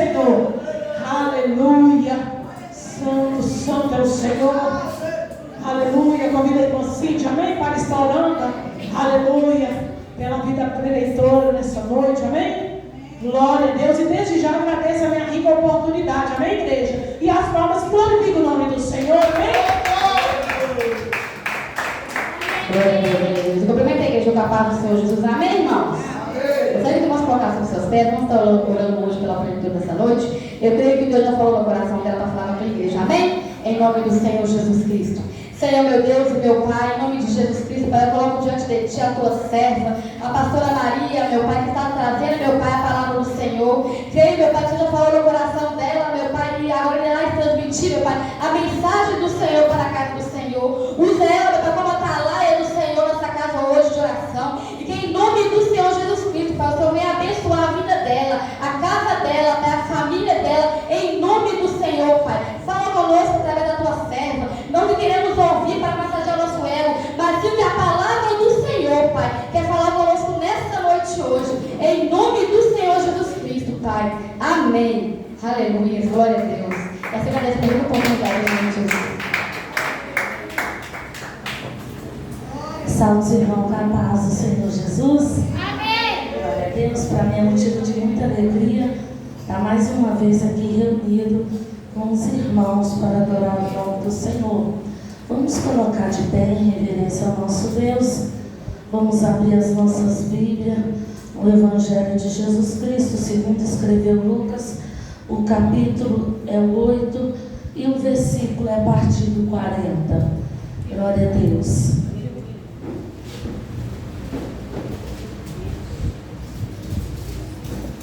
Senhor. Aleluia. Santo, santo é o Senhor. Aleluia. Convida a irmã Cíntia, amém? Para estar orando. Aleluia. Pela vida preleitora nessa noite, amém? Glória a Deus. E desde já agradeço a minha rica oportunidade, amém, igreja? E as palmas glorificam o nome do Senhor, amém? Glória a Deus. Eu cumprimento a igreja com a paz do Senhor Jesus, amém, irmãos? Eu sei que irmãos colocar sobre seus pés, vamos estar orando hoje pela plenitude dessa noite. Eu creio que Deus já falou no coração dela para falar na tua igreja, amém? Em nome do Senhor Jesus Cristo. Senhor, meu Deus e meu Pai, em nome de Jesus Cristo, Pai, eu coloco diante de Ti a Tua serva, a pastora Maria, meu Pai, que está trazendo, meu Pai, a palavra do Senhor. Creio, meu Pai, que o Senhor falou no coração dela, meu Pai, e agora ele vai transmitir, meu Pai, a mensagem do Senhor para a casa do Senhor. Usa ela, meu Pai, como atalaia do Senhor nessa casa hoje de oração. E que em nome do Senhor Jesus Cristo, Pai, o Senhor venha abençoar a vida dela, a casa dela, Pai, a família dela, em nome do Senhor, Pai. Fala conosco através da Tua serva. Não que queremos ouvir para massagear nosso ego, mas sim que a palavra do Senhor, Pai, quer falar conosco nessa noite hoje, em nome do Senhor Jesus Cristo, Pai. Amém. Aleluia. Glória a Deus. Essa agradece por muita oportunidade, em nome de Jesus. Salve, irmão, com a paz do Senhor Jesus. Amém. Glória a Deus. Para mim é motivo de muita alegria estar mais uma vez aqui reunido com os irmãos para adorar o nome do Senhor. Vamos colocar de pé em reverência ao nosso Deus. Vamos abrir as nossas Bíblias, o Evangelho de Jesus Cristo, segundo escreveu Lucas. O capítulo é o 8 e o versículo é a partir do 40. Glória a Deus.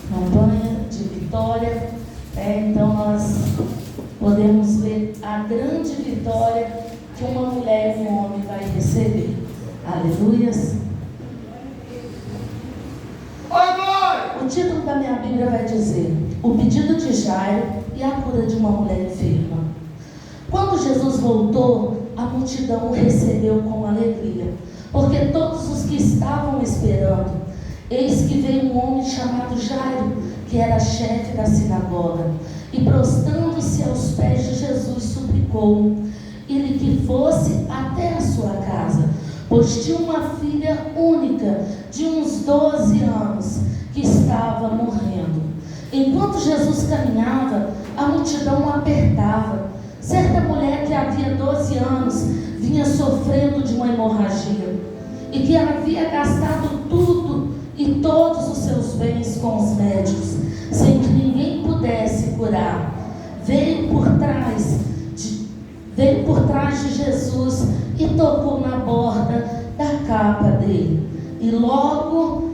Campanha de vitória. Então nós podemos ver a grande vitória que uma mulher e um homem vai receber. Aleluias. O título da minha Bíblia vai dizer: o pedido de Jairo e a cura de uma mulher enferma. Quando Jesus voltou, a multidão o recebeu com alegria, porque todos os que estavam esperando, eis que veio um homem chamado Jairo, que era chefe da sinagoga, e prostrando-se aos pés de Jesus, suplicou ele que fosse até a sua casa, pois tinha uma filha única de uns 12 anos que estava morrendo. Enquanto Jesus caminhava, a multidão o apertava. Certa mulher que havia 12 anos vinha sofrendo de uma hemorragia e que havia gastado tudo e todos os seus bens com os médicos, sem que ninguém pudesse curar. Veio por trás de Jesus e tocou na borda da capa dele. E logo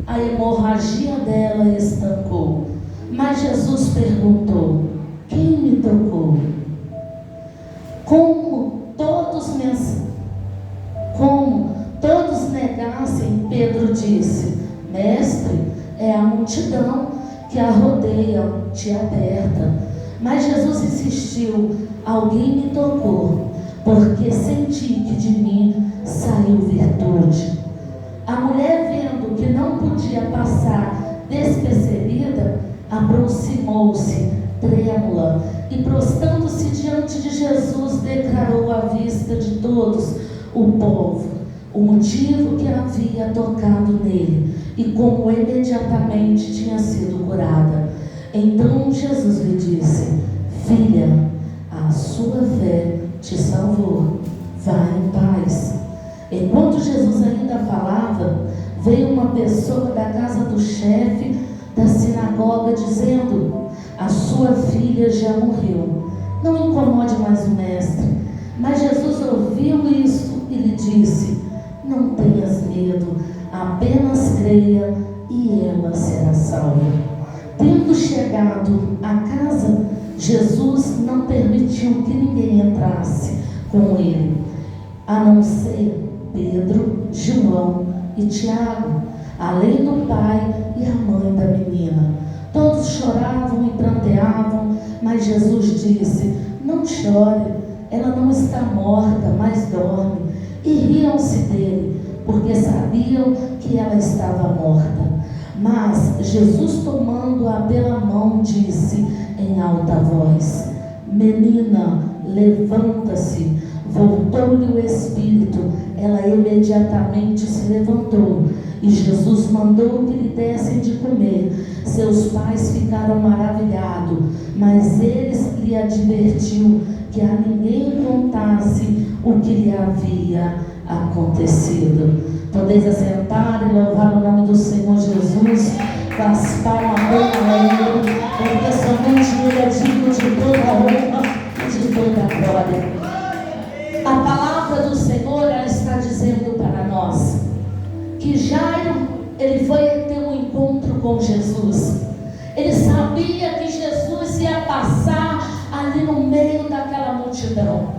a hemorragia dela estancou. Mas Jesus perguntou: quem me tocou? Como todos negassem, Pedro disse: Mestre, é a multidão que a rodeia, te aperta. Mas Jesus insistiu: alguém me tocou, porque senti que de mim saiu virtude. A mulher, vendo que não podia passar despercebida, aproximou-se trêmula e, prostrando-se diante de Jesus, declarou à vista de todos o povo o motivo que havia tocado nele e como imediatamente tinha sido curada. Então Jesus lhe disse: filha, a sua fé te salvou, vá em paz. Enquanto Jesus ainda falava, veio uma pessoa da casa do chefe da sinagoga dizendo: a sua filha já morreu, não incomode mais o mestre. Mas Jesus ouviu isso e lhe disse: não tenhas medo, apenas creia e ela será salva. Tendo chegado à casa, Jesus não permitiu que ninguém entrasse com ele, a não ser Pedro, João e Tiago, além do pai e a mãe da menina. Todos choravam e pranteavam, mas Jesus disse: não chore, ela não está morta, mas dorme. E riam-se dele, porque sabiam que ela estava morta. Mas Jesus, tomando-a pela mão, disse em alta voz: menina, levanta-se. Voltou-lhe o espírito, ela imediatamente se levantou, e Jesus mandou que lhe dessem de comer. Seus pais ficaram maravilhados, mas eles lhe advertiu que a ninguém contasse o que lhe havia acontecido. Podeis assentar e louvar o nome do Senhor Jesus com as palmas a Ele, porque somente Ele é digno de toda a honra e de toda a glória. A palavra do Senhor, ela está dizendo para nós que Jairo, ele foi ter um encontro com Jesus. Ele sabia que Jesus ia passar ali no meio daquela multidão.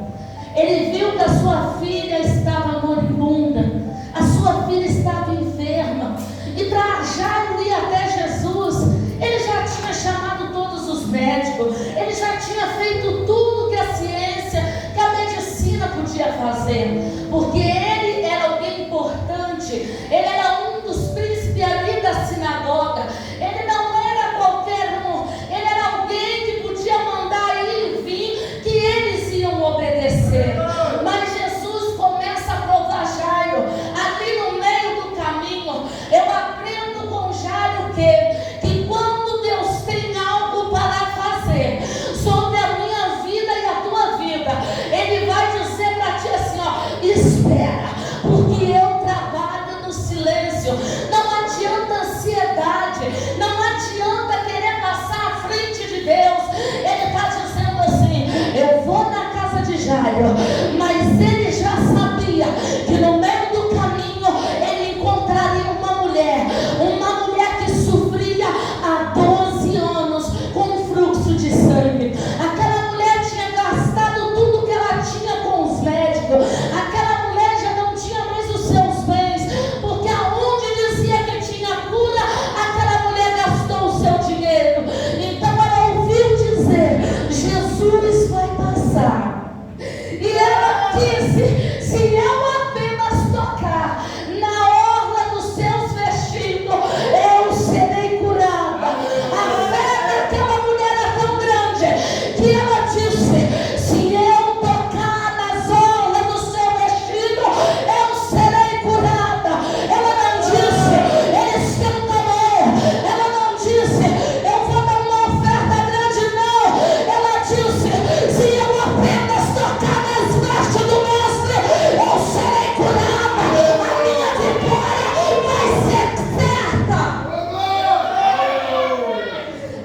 Ele viu que a sua filha estava moribunda, a sua filha estava enferma, e para Jairo ir até Jesus, ele já tinha chamado todos os médicos, ele já tinha feito tudo que a ciência, que a medicina podia fazer, porque ele era alguém importante, ele era um dos príncipes ali da sinagoga, ele não era qualquer um, ele era alguém que podia mandar ir e vir, que eles iam obedecer. Mas Jesus começa a provar Jairo ali no meio do caminho. Eu aprendo com Jairo que quando Deus tem algo para fazer sobre a minha vida e a tua vida, Ele vai dizer para ti assim, ó, espera, porque eu trabalho no silêncio. Não adianta ansiedade, não adianta querer passar à frente de Deus. Ele está dizendo assim, eu vou na casa de Jairo, mas ele já sabia que no meio do caminho ele encontraria uma mulher que sofria há 12 anos com fluxo de sangue. Aquela mulher tinha gastado tudo que ela tinha com os médicos, aquela mulher já não tinha mais os seus bens, porque aonde dizia que tinha cura, aquela mulher gastou o seu dinheiro. Então ela ouviu dizer, Jesus vai passar, e ela disse, se eu apenas tocar na orla dos seus vestidos, eu serei curada. A fé daquela mulher era tão grande que ela disse, se eu tocar nas orlas do seu vestido, eu serei curada. Ela não disse, eles tentam eu. Ela não disse, eu vou dar uma oferta grande, não. Ela disse, se eu apenas tocar nas vestes do mestre, eu serei curada. A minha vitória vai ser certa.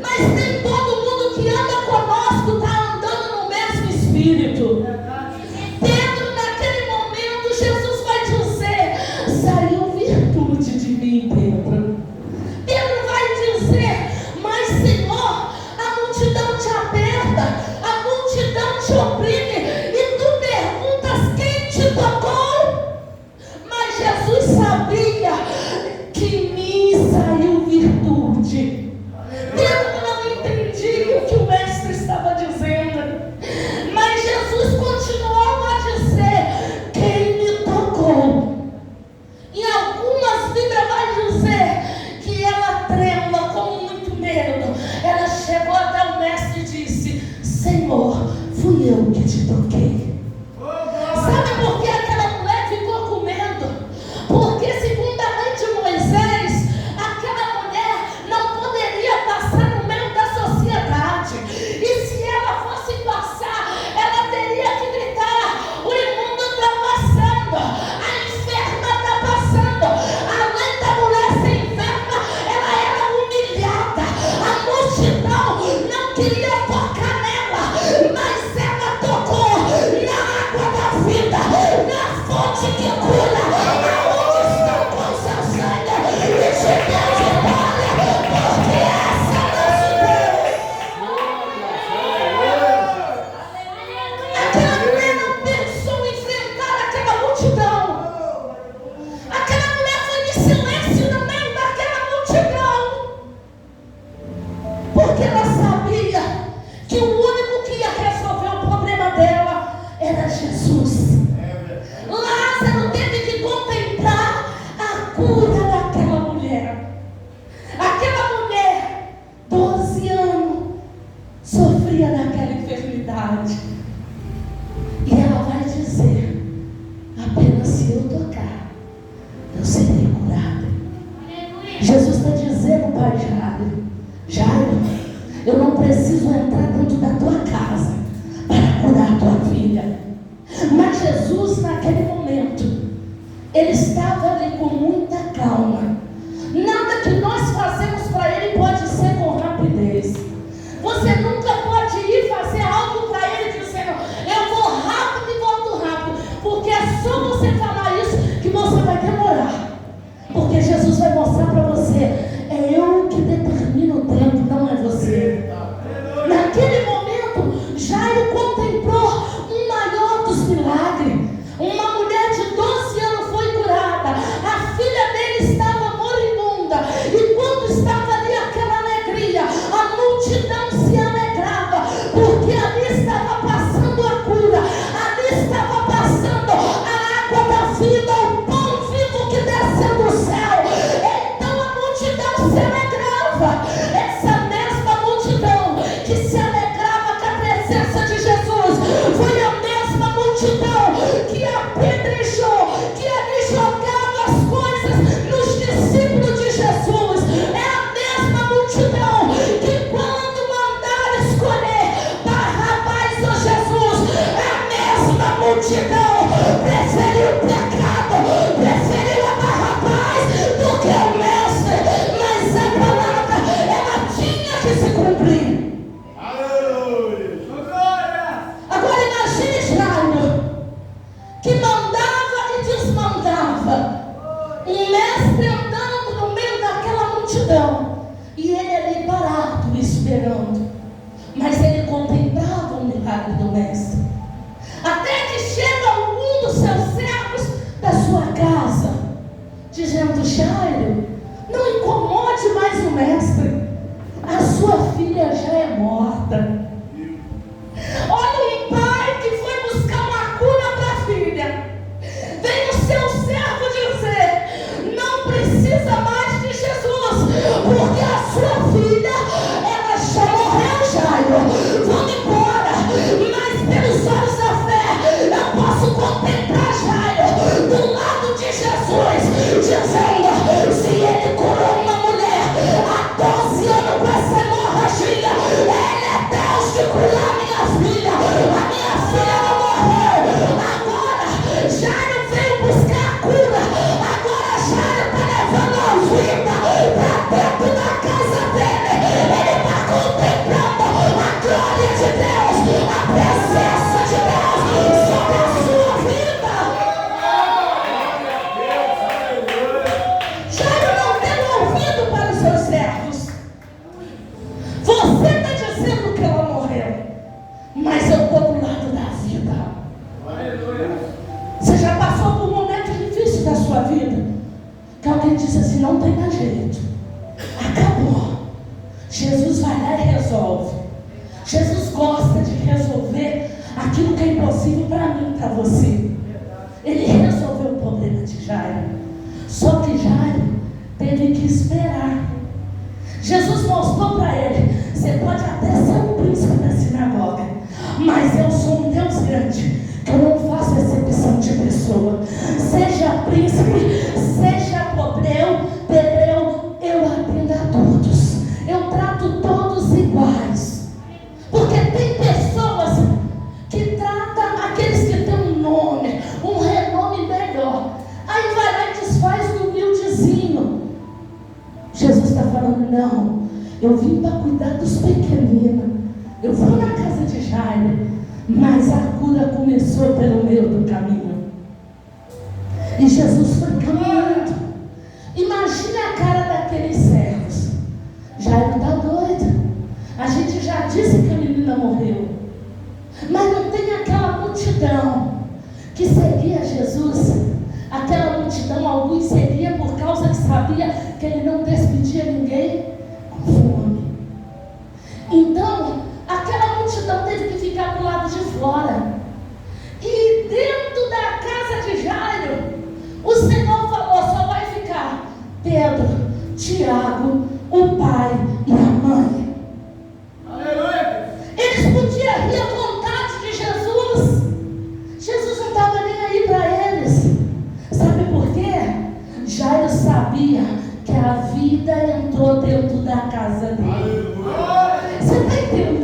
Mas nem todo mundo que anda conosco está andando no mesmo espírito. Pedro, naquele momento, Jesus vai dizer, saiu virtude de mim, Pedro. Pedro vai dizer, mas Senhor, a multidão te aperta, a multidão te oprime, e tu perguntas quem te tocou? Mas Jesus sabia que em mim saiu virtude. Pedro não entendia o que o mestre estava dizendo, mas Jesus continuou a dizer, quem me tocou? Em algumas Bíblias vai dizer que ela trêmula com muito medo, ela chegou até o mestre e disse, Senhor, fui eu que te toquei. Sabe por que aquela mulher ficou com medo? Porque segundo a lei de Moisés, aquela mulher não poderia passar no meio da sociedade, e se ela fosse passar, ela teria que gritar, o imundo está passando, a enferma está passando. Além da mulher ser enferma, ela era humilhada, a multidão não queria tocar nela, mas ela tocou. preciso entrar dentro da tua casa para curar a tua filha. Mas Jesus, naquele momento, ele estava ali com muita calma. Nada que nós fazemos para ele pode ser com rapidez. Você nunca pode ir fazer algo para ele dizendo: eu vou rápido e volto rápido, porque é só você falar isso que você vai demorar. Porque Jesus vai mostrar para você: é eu que determino o tempo, não é você. Naquele momento, Jairo contemplou um maior dos milagres. Uma mulher de 12 anos foi curada. A filha dele estava moribunda. E quando estava ali aquela alegria, a multidão se alegrava, porque ali estava passando a cura, ali estava passando a água da vida, o pão vivo que desceu do céu. Então a multidão se alegrava. Essa mesma multidão que se alegrava com a presença de Jesus foi a mesma multidão que apedrejou, que ali jogava as coisas nos discípulos de Jesus. É a mesma multidão que, quando mandaram escolher Barrabás ou Jesus, é a mesma multidão preferiu o pecado, preferiu a Barrabás do que o mestre. Mas a palavra, ela tinha que se cumprir. Agora imagine Jairo, que mandava e desmandava, um mestre andando no meio daquela multidão, e ele ali parado, esperando. Mas ele contemplava o milagre do mestre, até que chega algum dos seus servos da sua casa, dizendo: Jairo, não incomode mais o mestre, a sua filha já é morta. Olha o pai que foi buscar uma cura para a filha. Vem o seu servo dizer: não precisa mais de Jesus, porque a sua filha, ela já morreu, Jairo. Vamos embora. Mas pelos olhos da fé, eu posso contemplar Jairo do lado de Jesus, dizendo: se ele curou uma mulher há 12 anos com essa hemorragia, ele é Deus de curar minha filha. A minha filha não morreu. Agora Jairo veio buscar a cura. Agora Jairo está levando a vida para dentro da casa dele. Ele está contemplando a glória de Deus, a presença de Deus sobre a sua vida. Jairo não deu ouvido para os seus servos. Você está dizendo que ela morreu, mas eu estou do lado da vida. Você já passou por um momento difícil da sua vida, que alguém disse assim: não tem mais jeito, acabou. Jesus vai lá e resolve. Jesus gosta de resolver aquilo que é impossível para mim e para você. Ele resolveu o problema de Jairo. Só que Jairo teve que esperar. Jesus mostrou para ele: você pode até ser um príncipe da sinagoga, mas eu sou um Deus grande, que eu não faço exceção de pessoa. Seja príncipe, seja pedreu, eu atendo a todos. Eu trato todos iguais. Porque tem pessoas que tratam aqueles que têm um nome, um renome melhor. Aí vai lá e desfaz do humildezinho. Jesus está falando: não, eu vim para cuidar dos pequeninos. Eu fui na casa de Jairo, mas a cura começou pelo meio do caminho. E Jesus foi caminhando. Imagine a cara daqueles servos. Jairo está doido. A gente já disse que a menina morreu, mas não tem aquela multidão que seguia Jesus. Aquela multidão, alguns seguia por causa que sabia que ele não despedia ninguém com fome. Então, aquela multidão teve que ficar do lado de fora. E dentro da casa de Jairo, o Senhor falou: só vai ficar Pedro, Tiago, o pai e a mãe. Aleluia. Eles podiam rir à vontade de Jesus. Jesus não estava nem aí para eles. Sabe por quê? Jairo sabia que a vida entrou dentro da casa dele. Você está entendendo?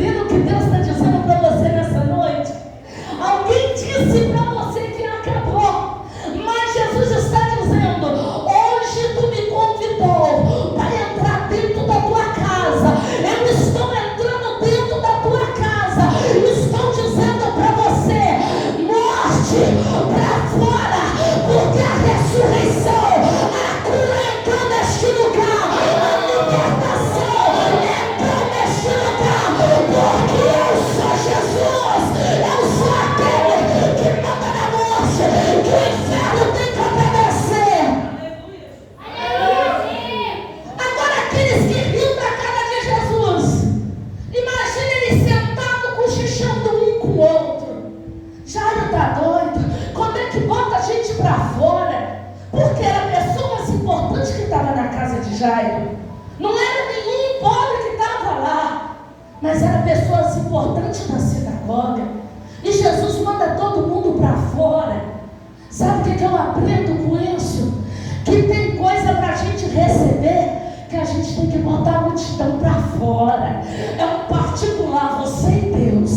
Eles sentados cochichando um com o outro. Jairo está doido. Como é que bota a gente para fora? Porque era pessoas importantes que estavam na casa de Jairo. Não era nenhum pobre que estava lá, mas eram pessoas importantes na sinagoga. E Jesus manda todo mundo para fora. Sabe o que eu aprendo com isso? Que tem coisa para a gente receber que a gente tem que botar a multidão para fora. É um particular, você e Deus.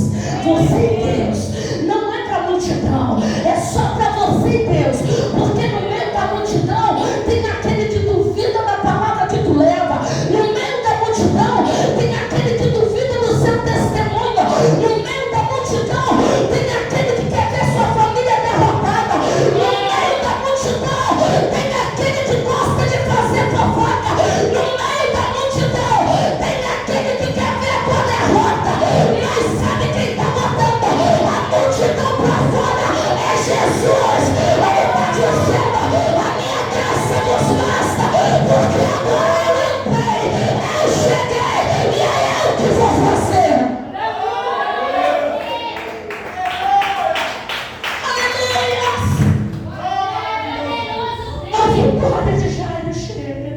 Você e Deus. Não é para a multidão, é só para você e Deus. Porque no meio da multidão tem aquele que duvida da palavra que tu leva. No meio da multidão tem aquele que duvida do seu testemunho. No meio da multidão tem aquele que quer ver sua família derrotada. No meio da multidão tem aquele que gosta de fazer fofoca. No meio da multidão tem aquele que quer ver a tua derrota. Mas sabe quem está botando a multidão para fora? É Jesus. Ele está dizendo: a minha graça vos basta, porque agora eu entrei, eu cheguei e é eu que vou fazer. A vitória de Jairo chega.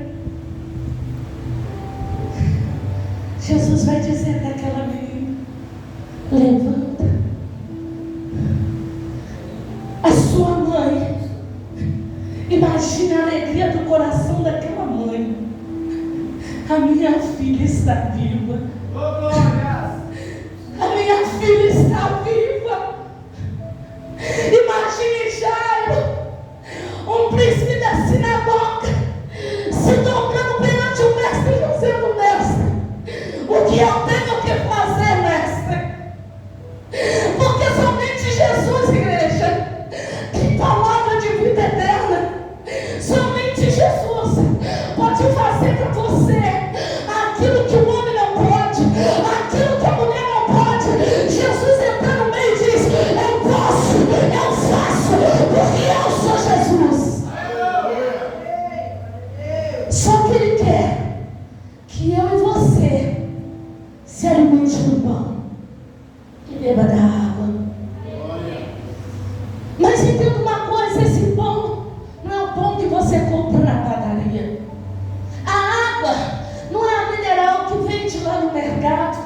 Jesus vai dizer daquela menina: levanta. A sua mãe, imagine a alegria do coração daquela mãe. A minha filha está viva. A minha filha está viva. Imagine Jairo, um príncipe da sinagoga, se dobrando perante o mestre e dizendo: mestre, o que eu tenho que fazer, mestre? Porque somente Jesus, igreja, tem palavra de vida eterna. Somente Jesus pode fazer para você aquilo que o homem não pode, aquilo que a mulher não pode. Jesus entra no meio e diz: eu posso, eu faço, porque eu sou Jesus. Só que Ele quer que eu e você se alimente do pão e beba da água. Mas entenda uma coisa: esse pão não é o pão que você compra na padaria. A água não é a mineral que vende lá no mercado.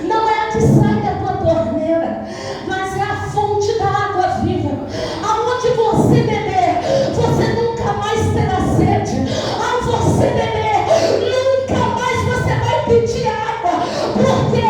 Não é a que sai da tua torneira, mas é a fonte da água viva. Aonde você beber, você nunca mais terá sede. Ao você beber, nunca mais você vai pedir água, porque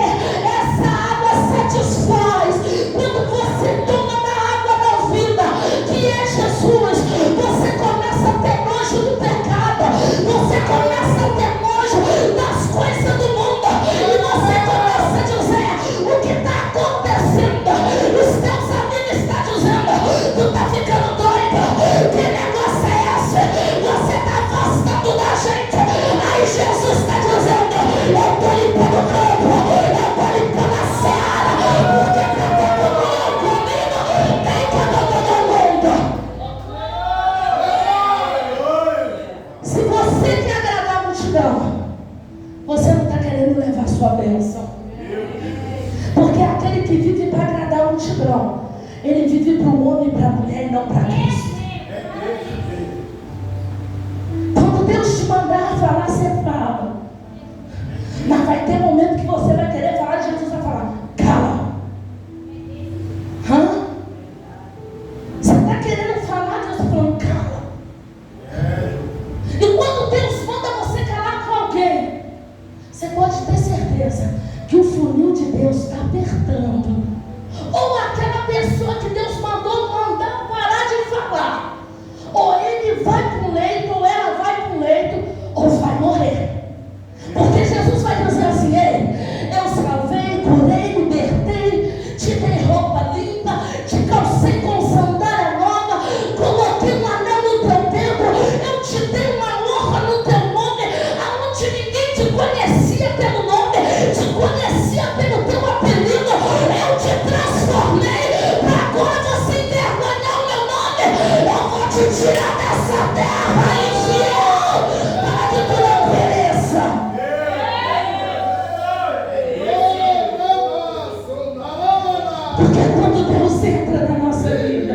essa água satisfaz. Quando você toma da água da vida, que é Jesus, você começa a ter nojo do pecado, você começa a ter nojo das coisas do mundo, e você começa a dizer: o que está acontecendo? Os teus amigos estão dizendo: tu está ficando doido, que negócio é esse? Você está afastando da gente. Aí Jesus está dizendo: eu estou limpando o campo, eu estou limpando a seara, porque para ter comigo tem que adorar todo mundo. Se você quer agradar a multidão, você não está querendo levar sua bênção. Porque aquele que vive para agradar a multidão, ele vive para o homem e para a mulher e não para Cristo. Quando Deus te mandar falar, você fala. Mas vai ter momento que você vai querer falar e Jesus vai falar: cala. Você está querendo falar, Deus está falando: cala. E quando Deus manda você calar com alguém, você pode ter certeza que o funil de Deus está apertando. Ou aquela pessoa que Deus mandou mandar parar de falar. Ou ele vai para o leito, ou ela vai para o leito, ou vai morrer. Porque Jesus vai dizer assim: ei, eu salvei, curei, libertei, te dei roupa limpa, te calcei com sandália nova, coloquei um anel no teu dedo, eu te dei uma honra no teu nome, aonde ninguém te conhecia pelo nome, te conhecia pelo teu apelido. Eu te transformei para agora você envergonhar o meu nome. Eu vou te tirar dessa terra infiel para que tu não pereça. Porque quando Deus entra na nossa vida,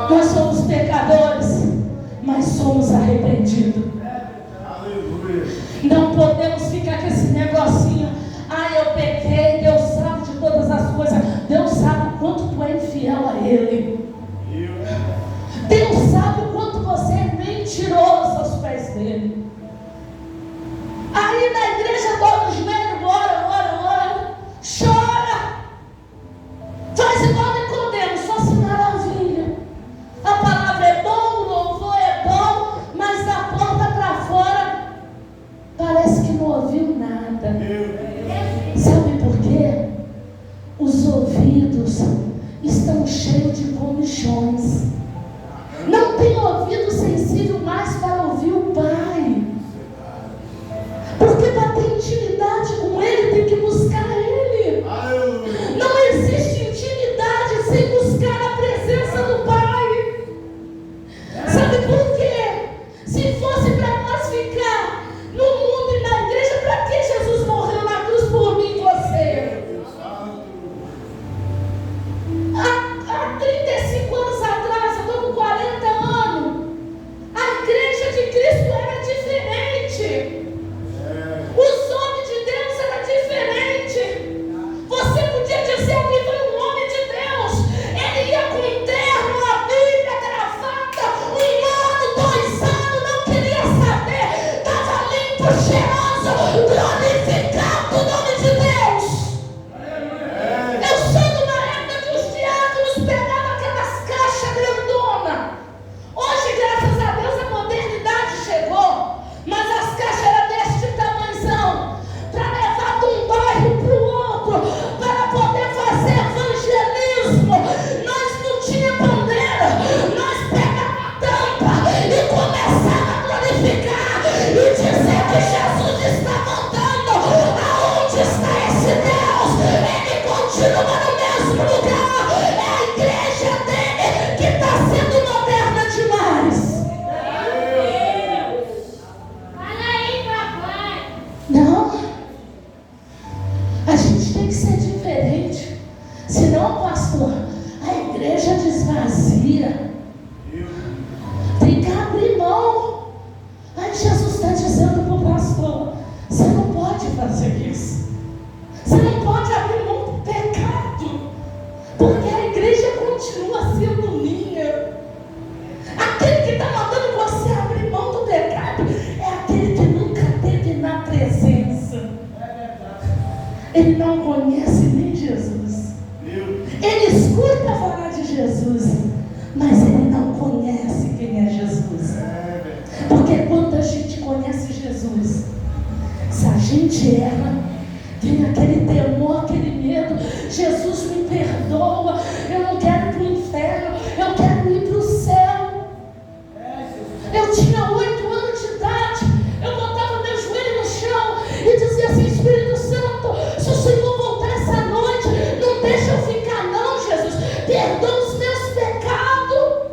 nós somos pecadores, mas somos arrependidos. Não podemos ficar com esse negocinho. Eu pequei, Deus sabe de todas as coisas. Deus sabe o quanto tu é infiel a Ele. Deus sabe o quanto você é mentiroso aos pés dele. Aí na igreja dobra o joelho, ora, chora, faz igual Nicodemo, só se maravilha. A palavra é bom, o louvor é bom, mas da porta para fora parece que não ouviu nada. Sabe por quê? Os ouvidos estão cheios de comichões. Não tem ouvido sensível mais para ouvir o Pai. Porque para ter intimidade com Ele tem que buscar Ele. Não existe intimidade sem buscar a presença do Pai. Sabe por quê? Se fosse para nós ficar no mundo e na igreja, para que Jesus morreu na cruz por mim e você? Há 35 anos atrás, eu estou com 40 anos, a igreja de Cristo era diferente. Os homens de Deus eram diferentes. Você podia dizer que foi um homem de Deus. Ele ia com um terno, a Bíblia, gravata, 1 ano, 2 anos, não queria saber. Estava limpo, cheiroso, glorificando o nome de Deus. Eu sou de uma época que os diáconos pegavam aquelas caixas grandonas. Hoje, graças a Deus, a modernidade chegou. Mas as caixas eram deste tamanhozão, para levar de um bairro para o outro, para poder fazer evangelismo. Nós não tínhamos bandeira, nós pegávamos a tampa e começávamos a glorificar e dizer que Jesus está voltando. Aonde está esse Deus? Ele continua no mesmo lugar. É a igreja dele que está sendo moderna demais. Não, a gente tem que ser diferente. Senão, pastor, a igreja desvazia. Tem que abrir mão. Aí Jesus está dizendo para o pastor: você não pode fazer isso. Você não pode abrir mão do pecado, porque a igreja continua sendo minha. Aquele que está mandando você abrir mão do pecado é aquele que nunca teve na presença. Ele não conhece nem Jesus. Ele escuta falar de Jesus, mas ele não conhece quem é Jesus. Porque quando a gente conhece Jesus, se a gente erra, tem aquele temor, aquele medo. Jesus, me perdoa, eu não quero ir para o inferno, eu quero ir para o céu. Eu tinha 8 anos de idade, eu botava meu joelho no chão e dizia assim: Espírito Santo, se o Senhor voltar essa noite, não deixa eu ficar não, Jesus, perdoa os meus pecados.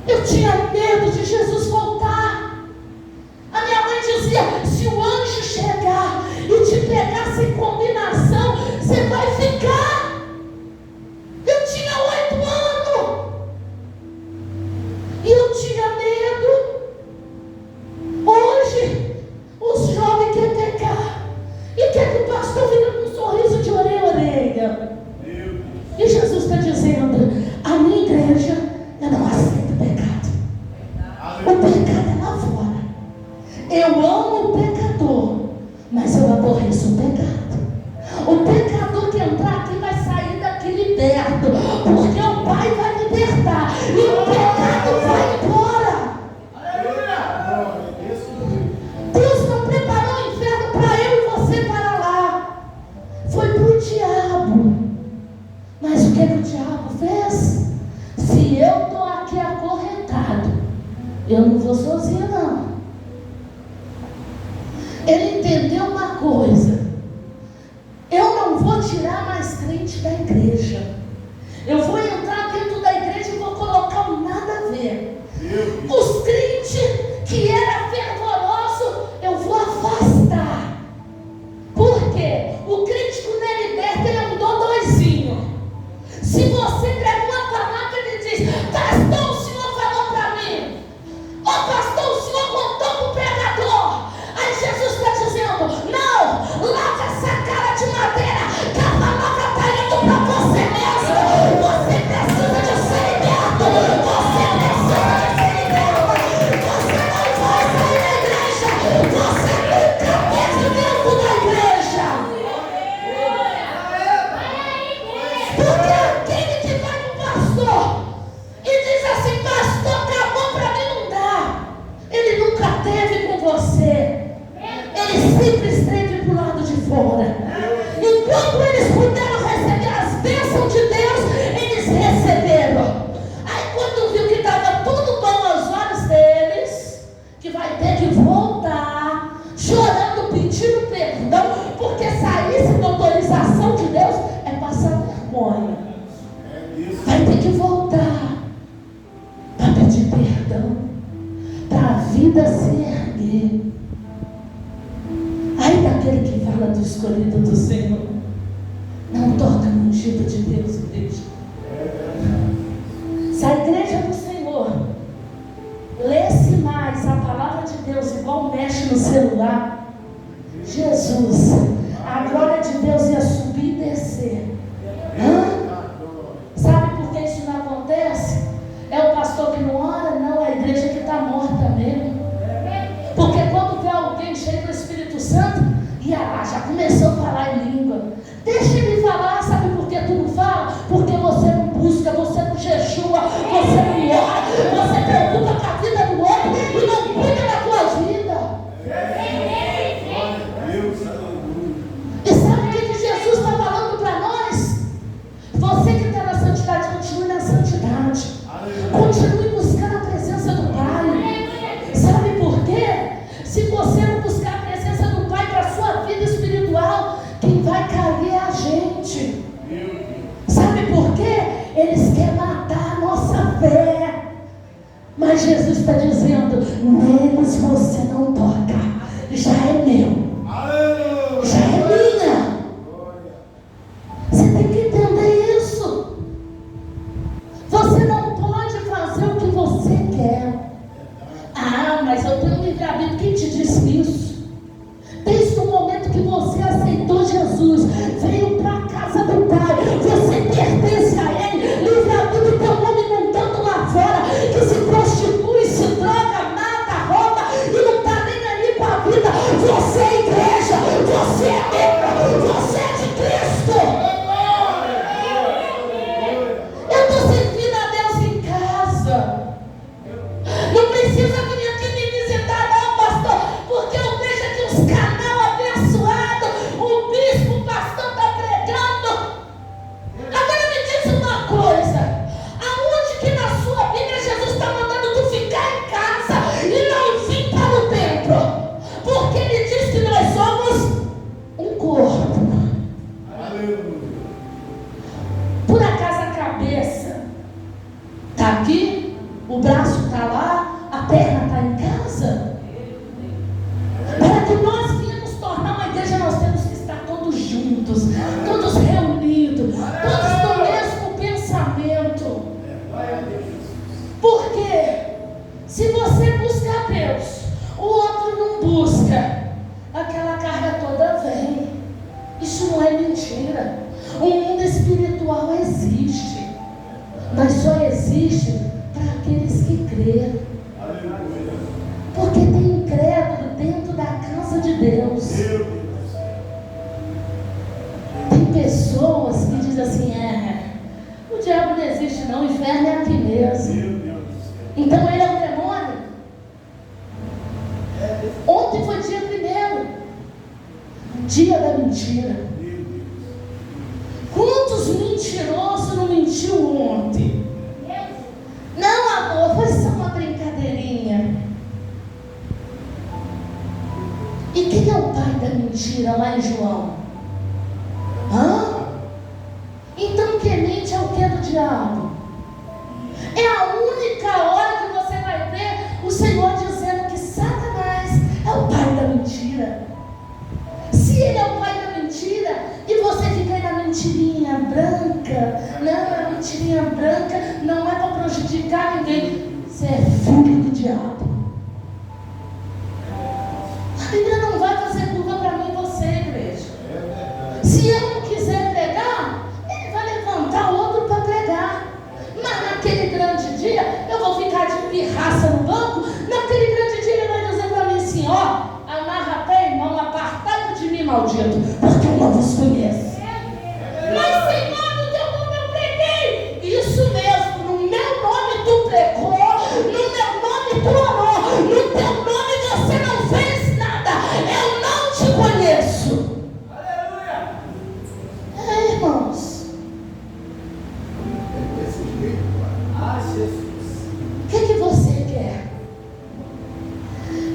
Eu tinha medo de Jesus voltar. A minha mãe dizia: se o anjo chegar e te pegar sem combinação, você vai ficar. Eu tinha 8 anos e eu tinha medo. Hoje os jovens querem pecar e quer que o pastor vire com um sorriso de orelha a orelha. E Jesus está dizendo: a minha igreja, eu não aceito pecado. O pecado é lá fora. Eu amo o pecador, mas eu aborreço o pecado. O pecador que entrar aqui vai sair daqui liberto, porque o Pai vai libertar e o pecado vai embora. Deus não preparou o inferno para eu e você para lá. Foi para o diabo. Mas o que o diabo fez? Se eu estou aqui acorrentado, eu não vou sozinha não. Ele entendeu uma coisa: eu não vou tirar mais crente da igreja. Eu vou entrar dentro da igreja e vou colocar um nada a ver. Os crentes que era fervoroso, eu vou afastar. Por quê? O crente, quando é liberto, escolhido do Senhor. Não toca no ungido de Deus, igreja. Se a igreja do Senhor lesse mais a palavra de Deus igual mexe no celular, Jesus, a glória de Deus ia subir e descer. Sabe por que isso não acontece? É o pastor que não ora? Não, é a igreja que está morta mesmo. Porque quando vê alguém cheio do Espírito Santo, ia lá, já começou a falar em língua. Deixa ele falar, sabe por que tu não fala? Porque você não busca, você não jejua, você não ora, você preocupa com a vida do outro e não cuida da tua vida. E sabe o que Jesus está falando para nós? Você que está na santidade, continue na santidade. Continue buscando a presença do Pai. Sabe por quê? Se você não buscar a presença do Pai para a sua vida espiritual, quem vai cair é a gente. Sabe por quê? Eles querem matar a nossa fé. Mas Jesus está dizendo: neles você não toca. Já é meu. Já é minha. Você tem que entender isso. Você não pode fazer o que você quer. Ah, mas eu tenho um livre-arbítrio. Quem te disse isso? Desde o momento que você aceitou Jesus, veio para a casa do Pai, você pertence a Ele. Livre-arbítrio tem um homem num tanto lá fora que se prostitui, se droga, mata, rouba e não está nem aí com a vida. Você é igreja, você é membro, você é de Cristo. Eu estou servindo a Deus em casa. Não precisa vir aqui me visitar não, pastor, porque eu vejo aqui os canal abençoados, o bispo, o pastor está pregando. Agora me diz uma coisa: aonde que na sua Bíblia Jesus está mandando tu ficar em casa e não vir para o templo? Porque ele diz que nós somos um corpo. Por acaso a cabeça está aqui, o braço está lá, a perna está em casa? Para que nós venhamos tornar uma igreja, nós temos que estar todos juntos, todos reunidos, todos no mesmo pensamento. Porque se você busca a Deus, o outro não busca, aquela carga toda vem. Isso não é mentira. O mundo espiritual existe, mas só existe para aqueles que creem. Porque tem incrédulo dentro da casa de Deus. Tem pessoas que dizem assim: o diabo não existe não, o inferno é aqui mesmo. Então ele é um demônio. Ontem foi dia 1º, dia da mentira. Quantos mentirosos não mentiu ontem? Não, amor, foi só uma brincadeirinha. E quem é o pai da mentira lá em João? Então quem mente é o que do diabo? É a única hora que você vai ver o Senhor dizendo que Satanás é o pai da mentira. Se ele é o pai da mentira e você fica aí na mentirinha branca, não, a mentirinha branca não é para prejudicar ninguém, você é filho do diabo. A Bíblia não vai fazer curva para mim e você, igreja. Se eu não quiser pregar, ele vai levantar outro para pregar. Mas naquele grande dia, eu vou ficar de pirraça no banco. Naquele grande dia, ele vai dizer para mim assim: amarra pé, irmão, apartai-vos de mim, maldito, porque eu não vos conheço. Mas Senhor, no teu nome eu preguei. Isso mesmo, no meu nome tu pregou, no meu nome tu orou, no teu nome você não fez nada. Eu não te conheço. Aleluia. Irmãos, o que você quer?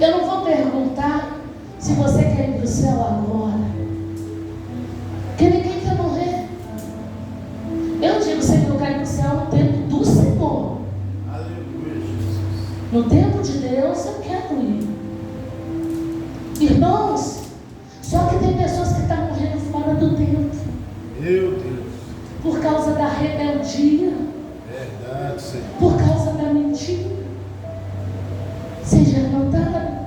Eu não vou perguntar se você quer ir para o céu agora, porque ninguém quer morrer. Eu digo sempre que eu quero ir para o céu no tempo do Senhor. No tempo de Deus eu quero ir. Irmãos, só que tem pessoas que estão morrendo Meu Deus. Por causa da rebeldia. Verdade, Senhor. Por causa da mentira. Vocês já notaram?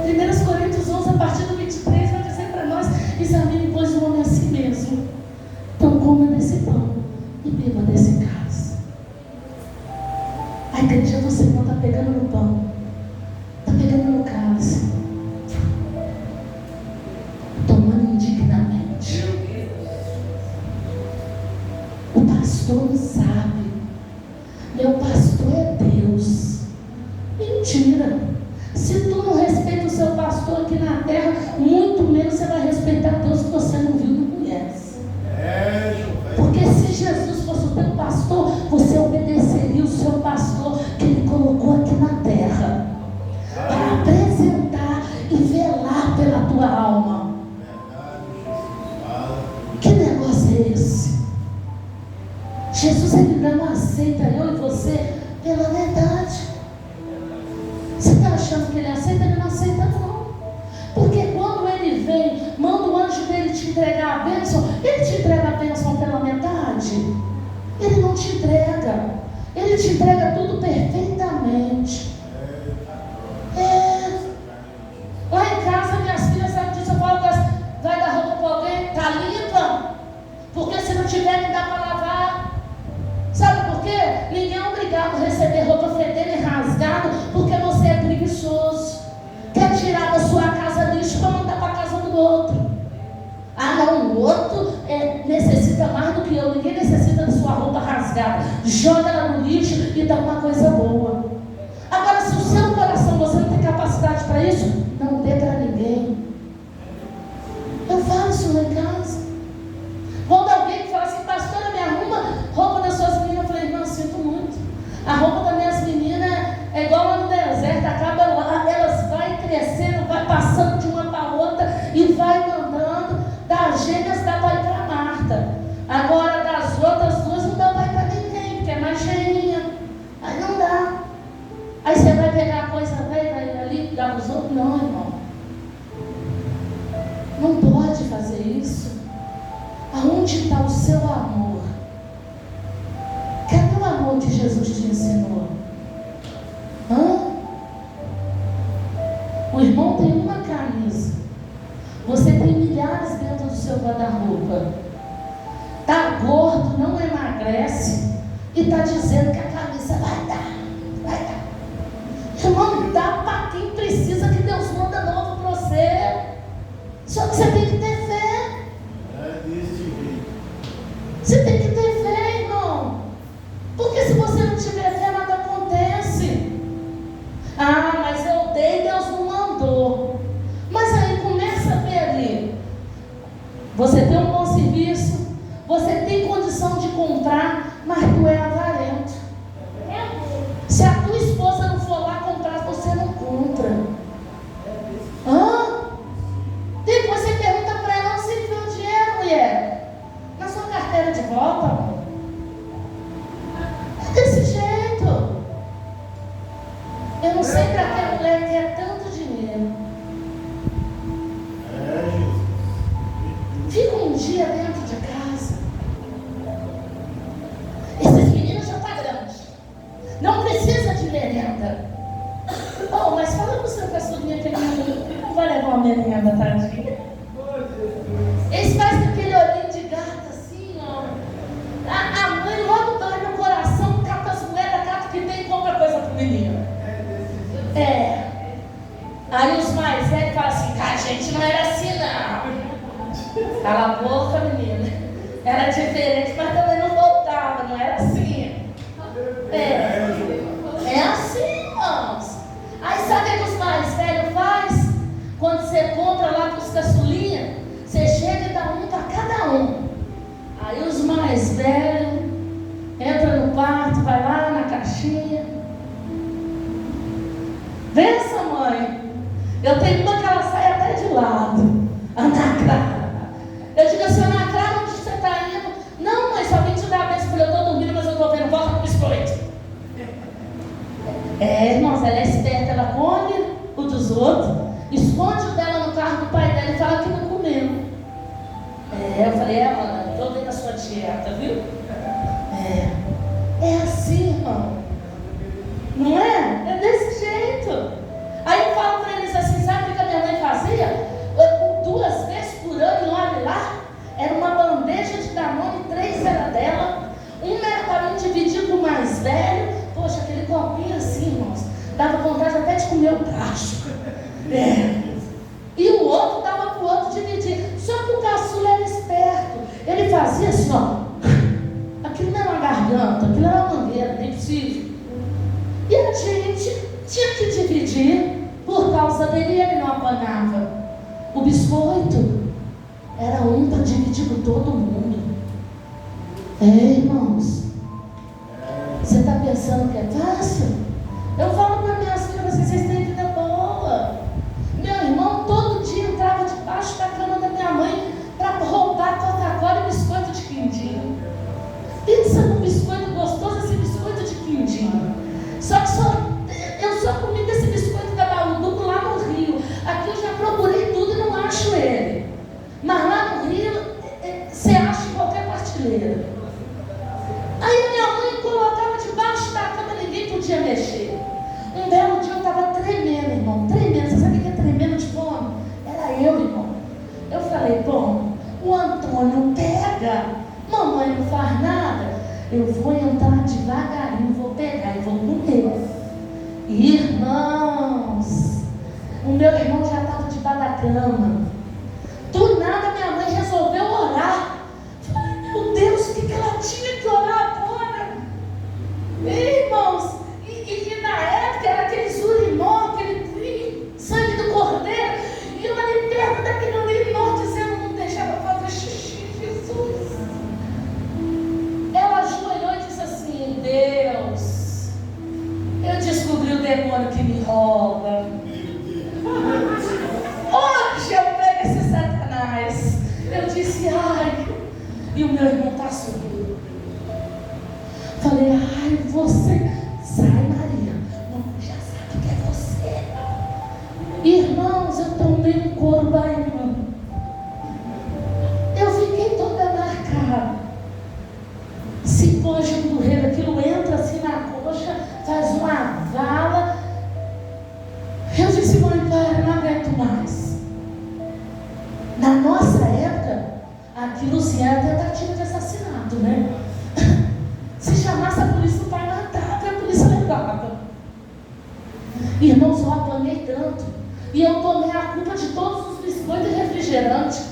1 Coríntios 11, a partir do 23, vai dizer para nós: examine, pois, o homem a si mesmo. Então coma desse pão e beba desse cálice. A igreja do Senhor está pegando no pão, está pegando no cálice, tomando indignamente. O pastor não sabe. Meu pastor é Deus. Mentira. Se tu não respeita o seu pastor aqui na terra, muito menos você vai respeitar Deus que você não viu, não conhece. Porque se Jesus fosse o teu pastor, você obedeceria o seu pastor que ele colocou aqui na terra para apresentar e velar pela tua alma. Que negócio é esse? Jesus, ele não aceita eu e você pela verdade. Você está achando que ele aceita? Ele não aceita não. Porque quando ele vem, manda o anjo dele te entregar a bênção, ele te entrega a bênção pela metade? Ele não te entrega. Ele te entrega tudo perfeitamente. Lá em casa, minhas filhas, sabe disso? Eu falo, vai dar roupa para alguém? Está limpa? Porque se não tiver, não dá para lavar. Sabe por quê? Ninguém é obrigado a receber roupa fedendo e rasgada porque você é preguiçoso. Quer tirar da sua casa lixo para mandar para a casa do outro. Ah não, o outro necessita mais do que eu. Ninguém necessita da sua roupa rasgada. Joga ela no lixo e dá uma coisa boa. Agora, se o seu coração, você não tem capacidade para isso, não dê para ninguém. Eu falo isso lá em casa. Quando alguém fala assim: pastora, me arruma roupa das suas meninas, eu falei: irmão, sinto muito. A roupa das minhas meninas é igual lá no deserto, acaba lá, elas vai crescendo, vai passando de uma para outra e vai mandando. Das gêmeas dá para ir para Marta. Agora das outras duas não dá para ir para ninguém, porque é mais cheinha. Aí não dá. Aí você vai pegar a coisa velha ali e dar para os outros? Não, irmão. Não pode fazer isso. Aonde está o seu amor? Cadê o amor que Jesus te ensinou? O irmão tem uma camisa, você tem milhares dentro do seu guarda-roupa. Está gordo, não emagrece e está dizendo que a camisa vai dar. Irmão, dá para quem precisa, que Deus manda novo para você. Só que você tem que ter fé. Você tem que ter fé, irmão. Porque se você não tiver fé, nada acontece. Ah, mas eu dei, Deus não mandou. Mas aí começa a ver ali. Você tem um bom serviço, você tem condição de comprar, mas tu é avarento. Se a tua esposa não for lá comprar, você não compra. Depois você pergunta para ela: onde você enfiou o dinheiro, mulher? Na sua carteira de volta, amor. É desse jeito. Eu não sei para que a mulher quer tanto dinheiro. Fica um dia dentro de casa. Esses meninos já estão grandes. Não precisa de merenda. Oh, mas fala com o seu caçulinha que ele não vai levar uma merenda, tadinha. Eles fazem aquele olhinho de gato assim, ó. A mãe logo dói no coração, cata as moedas, cata o que tem e compra coisa pro menino. Aí os mais velhos falam assim: cara, a gente não era assim, não. Cala a boca, menina. Era diferente, mas também não voltava, não era assim. É assim, irmãos. Aí sabe o que os mais velhos fazem? Quando você compra lá com os caçulinhas, você chega e dá um para cada um. Aí os mais velhos entram no quarto, vai lá na caixinha. Vê essa mãe. Eu tenho uma que ela sai até de lado. Ana Clara. Eu digo assim: Ana Clara, onde você está indo? Não, mãe, só vim te dar a bênção, porque eu estou dormindo, mas eu estou vendo, volta com biscoito. Irmãos, ela é esperta, ela come o dos outros, esconde o dela no carro do pai dela e fala que não comeu. Eu falei: dela, estou vendo a sua dieta, viu? É assim, irmão. Não é? É desse jeito. Aí eu falo para eles assim, sabe o que a minha mãe fazia? 2 vezes por ano, e olha lá, era uma bandeja de Danone, 3 era dela, 1 era para mim dividir com o mais velho. Poxa, aquele copinho assim, irmãos, dava vontade até de comer o braço. E o outro dava para o outro dividir. Só que o caçula era esperto. Ele fazia assim, ó. Aquilo não era uma garganta, aquilo era uma mangueira, nem possível. E a gente tinha que dividir. Por causa dele, ele não apanhava. O biscoito era um para dividir com todo mundo. Irmãos, você está pensando que é fácil? Eu falo para minhas filhas, vocês têm vida boa. Meu irmão todo dia entrava debaixo da cama da minha mãe para roubar Coca-Cola e biscoito de quindim. Pensa num biscoito gostoso, esse biscoito de quindim. Só que eu só comi desse biscoito da Baúduco lá no Rio. Aqui eu já procurei tudo e não acho ele. Mas lá no Rio, você acha em qualquer partilheira. Aí a minha mãe colocava debaixo da cama, ninguém podia mexer. Um belo dia eu estava tremendo, irmão, tremendo. Você sabe o que é tremendo de fome? Era eu, irmão. Eu falei, bom, o Antônio pega, mamãe não faz nada, eu vou entrar devagarinho, vou pegar e vou comer. Irmãos, o meu irmão já estava debaixo da cama. Do nada minha mãe resolveu orar. Falei, meu Deus, o que ela tinha que orar agora? Irmãos, e na época era aquele urinó, aquele sangue do cordeiro, e eu ali perto daquele urinó dizendo, não deixava fazer xixi, Jesus. Ela ajoelhou e disse assim, Deus, eu descobri o demônio que me rouba. Hoje eu pego esse Satanás. Eu disse, ai, e o meu irmão está subindo. Falei, ai, você, sai Maria, mamãe já sabe que é você. Irmãos, eu tomei um couro baiano. Eu fiquei toda marcada. Cipógeno do rei, aquilo entra assim na coxa, faz uma vala. Eu disse, mãe, para, não aguento mais. Na nossa época, aquilo se era tentativa de assassinato, né? Se chamasse a polícia, o pai matava e a polícia levava. Irmãos, eu apanhei tanto. E eu tomei a culpa de todos os biscoitos e refrigerantes.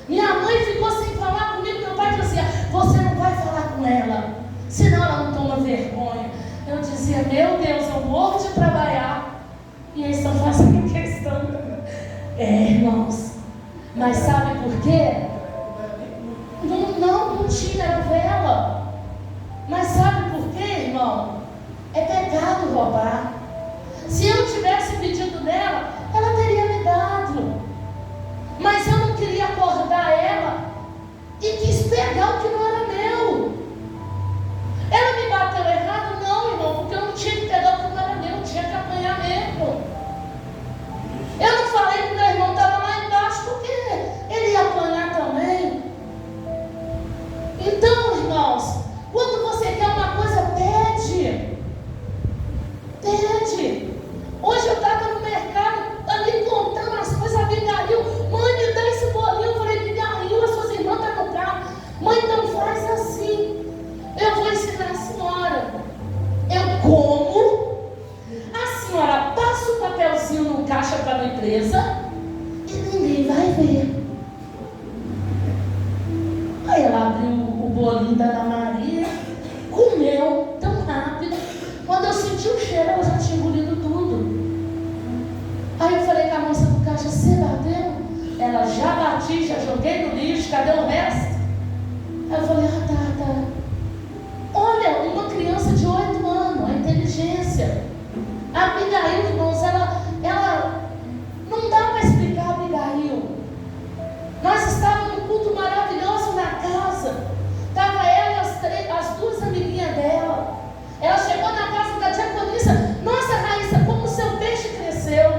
Minha mãe ficou sem falar comigo. Meu pai dizia, você não vai falar com ela, senão ela não toma vergonha. Eu dizia, meu Deus, eu morro de trabalhar e eles estão fazendo questão. Irmãos, mas sabe por quê? Não tinha vela. Mas sabe por quê, irmão? É pecado roubar. Se eu tivesse pedido dela, ela teria me dado. Mas eu não queria acordar ela e quis pegar o que não era meu. Ela me bateu errado? Não, irmão, porque eu não tinha que pegar o que não era meu, eu tinha que apanhar mesmo. Eu não falei que meu irmão estava lá embaixo, porque ele ia apanhar também. Então, irmãos, quando você quer uma coisa, pede. Pede. Hoje eu estava no mercado, ali contando as coisas, a Abigail, mãe, me dá esse bolinho. Eu falei, Abigail, as suas irmãs estão no carro. Mãe, não faz assim. Eu vou ensinar a senhora. Eu como, a senhora passa o papelzinho no caixa para a empresa e ninguém vai ver. Aí ela abriu o bolinho da Ana Maria, comeu tão rápido. Quando eu senti o cheiro, ela já tinha engolido tudo. Aí eu falei com a moça do caixa, você bateu? Ela, já bati, já joguei no lixo, cadê o resto? Aí eu falei, tá. Olha, uma criança de 8 anos, a inteligência. A Abigail, irmãos, ela não dá para explicar a Abigail. Nós estávamos num culto maravilhoso na casa. Estava ela e as 2 amiguinhas dela. Ela chegou na casa da diaconisa. Nossa, Raíssa, como o seu peixe cresceu.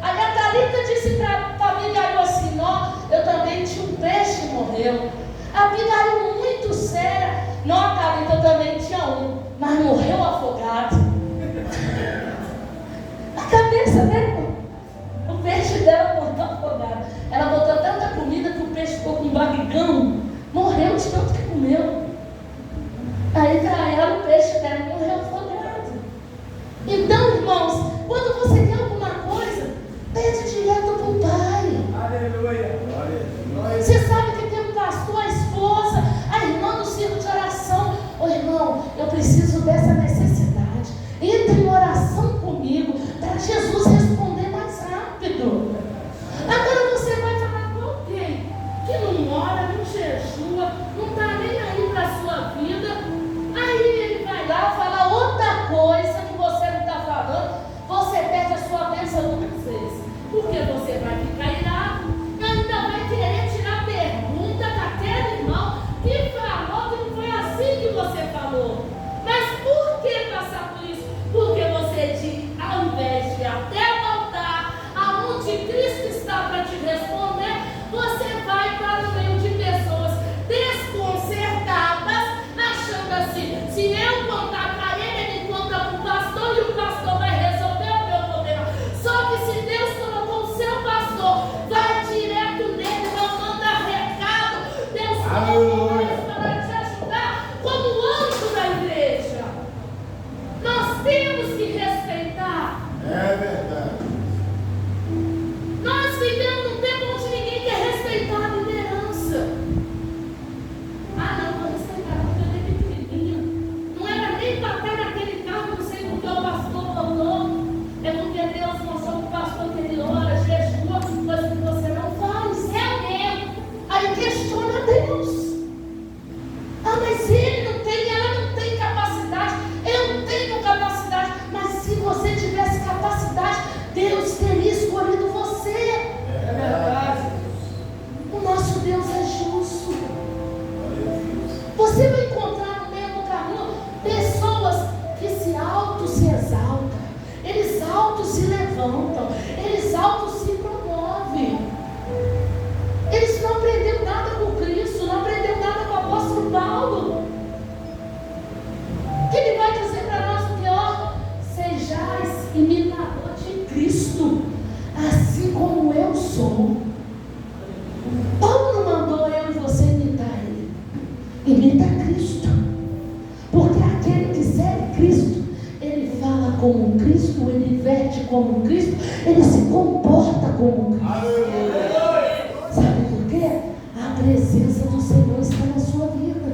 Aí a Thalita disse para a Abigail assim, eu também tinha um peixe que morreu. morreu. A vida era muito séria. Não, a Thalita também tinha um, mas morreu afogado. A cabeça dela, o peixe dela morreu afogado. Ela botou tanta comida que o peixe ficou com um barrigão, morreu de tanto que comeu. Aí para ela o peixe dela morreu afogado. Então, irmãos, quando você quer alguma coisa, pede direto para o Pai. Aleluia. Você sabe que tem um pastor, a esposa, a irmã do círculo de oração. Ô irmão, eu preciso dessa necessidade. Entre em oração comigo para Jesus responder mais rápido. Agora você vai falar com alguém que não ora, não jejua, não está nem aí para a sua vida. Aí ele vai lá falar outra coisa que você não está falando. Você perde a sua bênção duas vezes. Porque você vai ficar irado. Ainda vai querer tirar pergunta daquele irmão que falou que não foi assim que você falou. Mas por que passar por isso? Porque você, ao invés de até voltar aonde Cristo está para te responder, você vai para o meio de pessoas desconcertadas, achando assim: se eu contar para ele, ele conta para o pastor e o pastor vai resolver o meu problema. Só que se Deus colocou o seu pastor, vai direto nele, não manda recado. Deus colocou ele para te ajudar como anjo da igreja. Nós temos que respeitar. É verdade. Nós vivemos num tempo onde ninguém quer respeitar a liderança. Ah, não, vou respeitar porque eu nem pequenininha. Não era nem para estar naquele carro, não sei porque o pastor voltou. É porque Deus mostrou para o pastor que ele ora, jejua, coisa que você não faz. É mesmo. Aí questiona Deus. Ah, mas ele não tem, ela não tem capacidade. Eu tenho capacidade. Mas se você tivesse capacidade, Deus teria escolhido você. É verdade. O nosso Deus é justo. Você vai encontrar no meio do caminho pessoas que se exaltam, eles se levantam, eles se promovem. Eles não aprenderam nada com Cristo, não aprenderam nada com o apóstolo Paulo. Que ele vai dizer para nós o que? Ó, sejais imitador de Cristo, assim como eu sou. Paulo não mandou eu e você imitar ele. Imita Cristo. Porque aquele que segue Cristo, ele fala como Cristo, ele veste como Cristo, ele se comporta como Cristo. Sabe por quê? A presença do Senhor está na sua vida.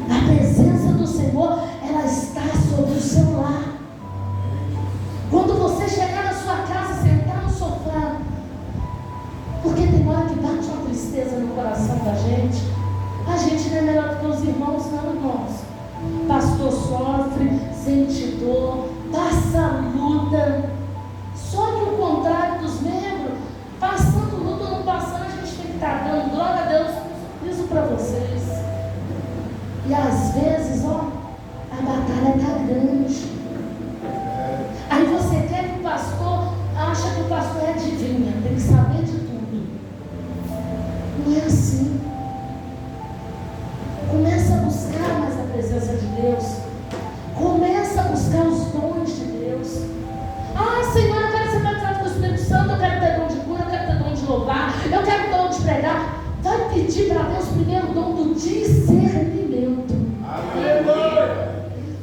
A presença do Senhor, ela está sobre o seu lar. Quando você chegar na sua casa, sentar no sofá, porque tem hora que bate uma tristeza no coração da gente. A gente não é melhor do que os irmãos, não, irmãos. Pastor sofre, sente dor, passa luta. Só que o contrário dos membros, passando luta ou não passando, a gente tem que estar dando glória a Deus, isso para vocês. E às vezes, ó, a batalha está grande. Aí você quer que o pastor, acha que o pastor é adivinha, tem que saber de tudo. Não é assim. Começa a buscar mais a presença de Deus. Começa a buscar os dons de Deus. Ah, Senhor, eu quero ser batizado com o Espírito Santo, eu quero ter dom de cura, eu quero ter dom de louvar, eu quero dom de pregar. Vai pedir para Deus primeiro o dom do discernimento.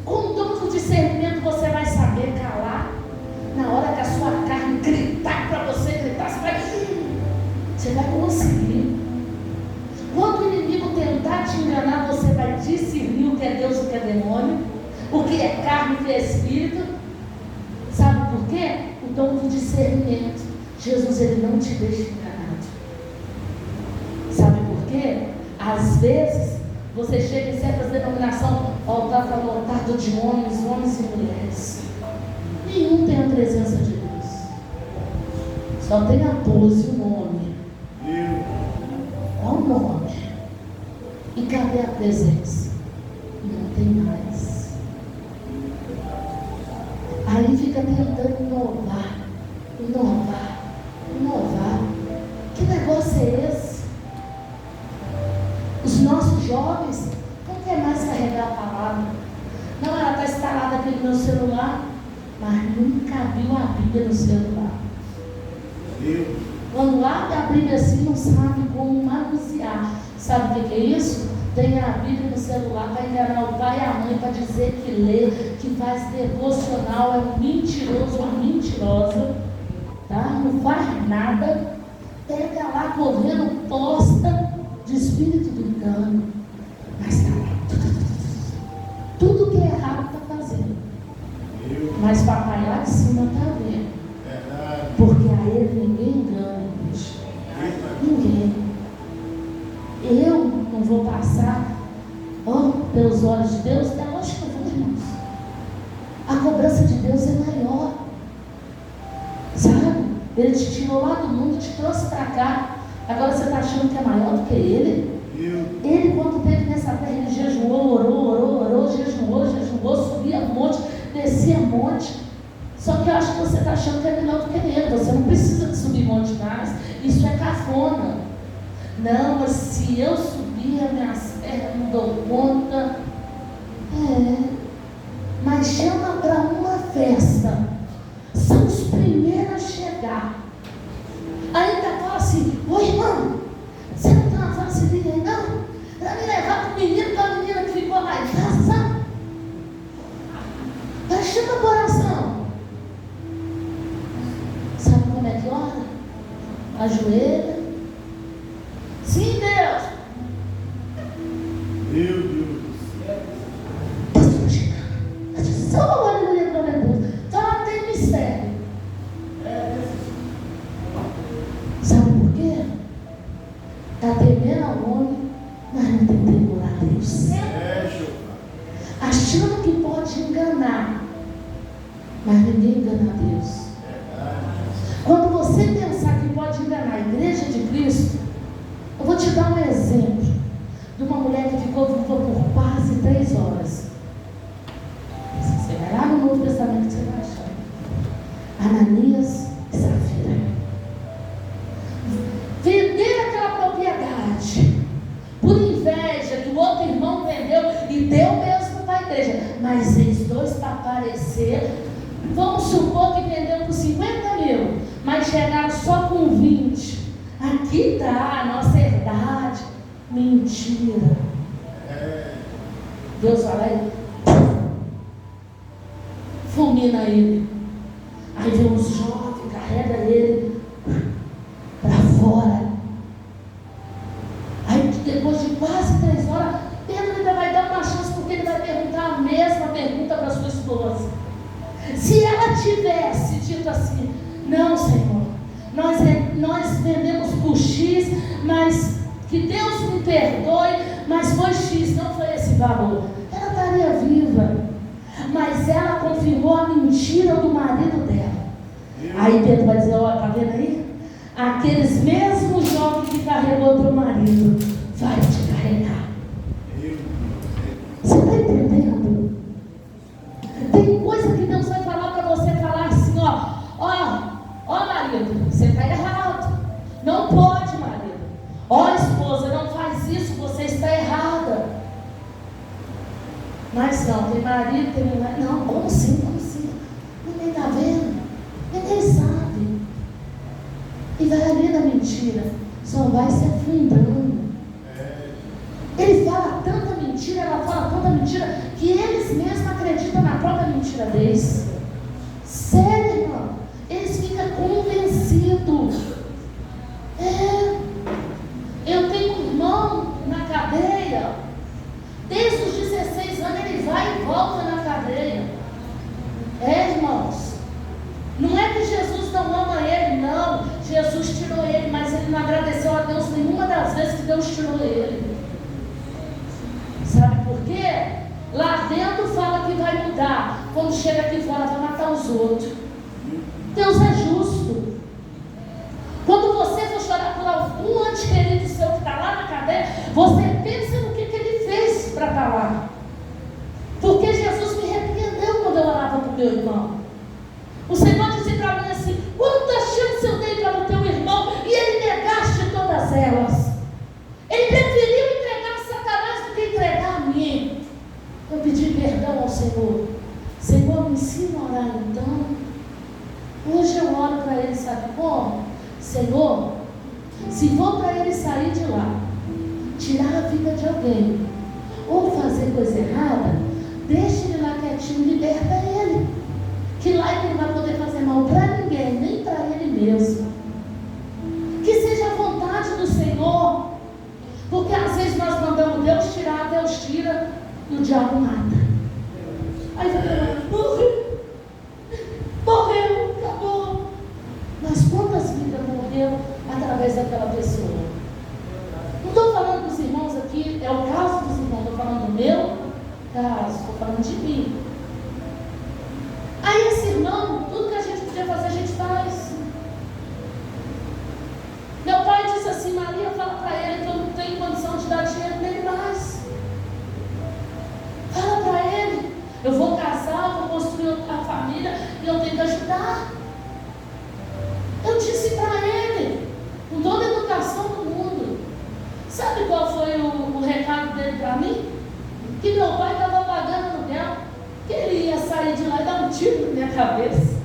Com o dom do discernimento você vai saber calar. Na hora que a sua carne gritar para você gritar, você vai conseguir. Quando o inimigo tentar te enganar, você vai discernir o que é Deus e o que é demônio, o que é carne e o que é espírito. Sabe por quê? O dom do discernimento. Jesus, ele não te deixa enganado. Sabe por quê? Às vezes você chega em certas denominações, o altar está lotado de homens e mulheres. Nenhum tem a presença de Deus. Só tem a pose e o nome. Qual o nome? E cadê a presença? Não tem mais. Aí fica tentando inovar. Que negócio é esse? Os nossos jovens não querem mais carregar a palavra. Não, ela está instalada aqui no meu celular, mas nunca viu a Bíblia no celular. Quando abre a Bíblia assim, não sabe como manusear. Sabe o que é isso? Tem a Bíblia no celular para enganar o pai e a mãe, para dizer que lê, que faz devocional, é um mentiroso, uma mentirosa, tá? Não faz nada, pega lá correndo, posta de espírito do engano, mas está lá, tudo que é errado está fazendo, mas papai lá de cima está vendo, porque a ele ninguém engana, ninguém. Eu não vou passar pelos olhos de Deus, é lógico que eu vou, irmãos. A cobrança de Deus é maior, sabe? Ele te tirou lá do mundo, te trouxe para cá. Agora você está achando que é maior do que ele? Ele, quando esteve nessa terra, ele jejuou, orou, jejuou, subia monte, descia monte. Só que eu acho que você está achando que é melhor do que ele. Você não precisa de subir monte mais. Isso é cafona. Não, mas se eu subir, as minhas pernas não dou conta. Mas chama para uma festa. São os primeiros a chegar. Ainda fala assim: ô irmão, você não tem uma vacilinha aí não? Para me levar para o menino, para a menina que ficou lá em casa, sabe? Mas chama o coração. Sabe como é que ora? Ajoelha. Sim, Deus. Meu Deus. Só o olho do Deus. Só tem mistério. Sabe por quê? Está temendo ao homem, mas não tem temor a Deus. Achando que pode enganar, mas ninguém engana a Deus. Quando você pensar que pode enganar a igreja de Cristo, eu vou te dar um exemplo de uma mulher que ficou viva por quase 3 horas. Você vai lá no Novo Testamento que você vai achar. Ananias e Safira. Vender aquela propriedade por inveja que o outro irmão vendeu e deu mesmo para a igreja. Mas eles dois para aparecer, vamos supor que vendeu por 50 mil, mas chegaram só com 20. Aqui está a nossa herdade. Mentira. Deus vai lá e fulmina ele. Aí vem uns jovens, carrega ele para fora. Aí depois de quase 3 horas, Pedro ainda vai dar uma chance, porque ele vai perguntar a mesma pergunta para sua esposa. Se ela tivesse dito assim: não, Senhor, nós vendemos por X, mas que Deus me perdoe, mas foi X, não foi esse valor, ela estaria viva. Mas ela confirmou a mentira do marido dela. Aí Pedro vai dizer: ó, tá vendo aí? Aqueles mesmos jovens que carregou teu marido vai te carregar. Você está entendendo? Tem coisa que Deus vai falar para você, falar assim: ó marido, você está errado. Não pode, marido. Ó esposa, não faz isso, você está errada. Mas não, tem marido, tem mulher. Não, como assim? Ninguém está vendo, ninguém sabe. E vai ali na mentira, só vai se afundando. Ele fala tanta mentira, ela fala tanta mentira, que eles mesmos acreditam na própria mentira deles. Sério, irmão? Eles ficam convencidos. Eu tenho um irmão na cadeia, desde os 16 anos ele vai e volta na cadeia. Irmãos, não é que Jesus não ama ele, não. Jesus tirou ele, mas ele não agradeceu a Deus nenhuma das vezes que Deus tirou ele. Sabe por quê? Lá dentro fala que vai mudar, quando chega aqui fora vai matar os outros. Deus é justo. Quando você for chorar por algum ente querido seu que está lá na cadeia, você pensa no que ele fez para estar lá. Porque Jesus me repreendeu quando eu orava para o meu irmão. O Senhor disse para mim assim: quantas chances eu dei para o teu irmão e ele negaste todas elas? Ele preferiu entregar sabe como? Senhor, se for para ele sair de lá, tirar a vida de alguém, ou fazer coisa errada, deixa ele lá quietinho, liberta ele. Que lá ele não vai poder fazer mal para ninguém, nem para ele mesmo. Que seja a vontade do Senhor. Porque às vezes nós mandamos Deus tirar, Deus tira, e o diabo mata. Aí vai morreu, acabou. Mas quantas vidas morreram através daquela pessoa? Não estou falando dos irmãos aqui, é o caso dos irmãos, estou falando do meu caso, estou falando de mim. Aí esse irmão, tudo que a gente podia fazer, a gente faz. Meu pai disse assim: Maria, fala para ele que eu não tenho condição de dar dinheiro nele mais. Fala para ele, eu vou casar, eu vou construir a família e eu tenho que ajudar. Eu disse para ele, com toda a educação do mundo. Sabe qual foi o recado dele para mim? Que meu pai estava pagando aluguel, que ele ia sair de lá e dar um tiro na minha cabeça,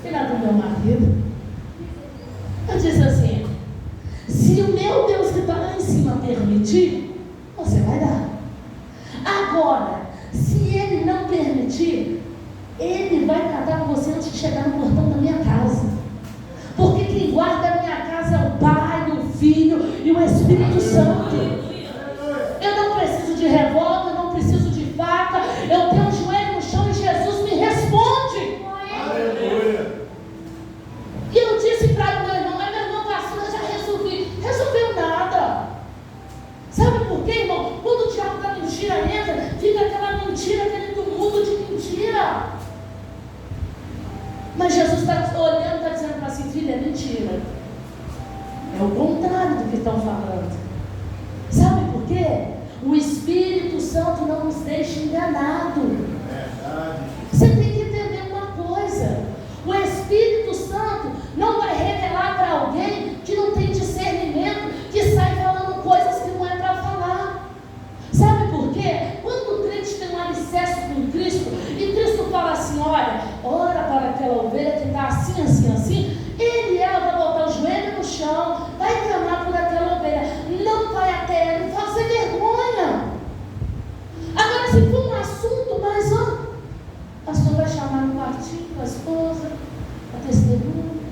que era do meu marido. Eu disse assim: se o meu Deus que está lá em cima permitir, você vai dar. Agora, se ele não permitir, ele vai tratar com você antes de chegar no portão da minha casa. Porque quem guarda a minha casa é o Pai, o Filho e o Espírito Santo. Eu não preciso de revólver, eu não preciso de faca, eu tenho um joelho no chão e Jesus me responde. Aleluia. E eu disse para o meu irmão: meu irmão, pastor, eu já resolvi. Resolveu nada. Sabe por quê, irmão? Quando o diabo da mentira entra, fica aquela mentira, aquele tumulto de mentira. Mas Jesus está olhando, está dizendo para si: filha, é mentira. É o contrário do que estão falando. Sabe por quê? O Espírito Santo não nos deixa enganado. Você tem que entender uma coisa: o Espírito Santo não vai revelar para alguém que não tem discernimento, que sai falando coisas que não é para falar. Sabe por quê? Quando o crente tem um alicerce com Cristo, e Cristo fala assim: olha, ora para aquela ovelha que está assim, assim, assim, ela vai botar o joelho no chão, vai clamar por aquela ovelha, não vai até ela fazer vergonha. Agora, se for um assunto mais, o pastor vai chamar no quartinho a esposa, a testemunha,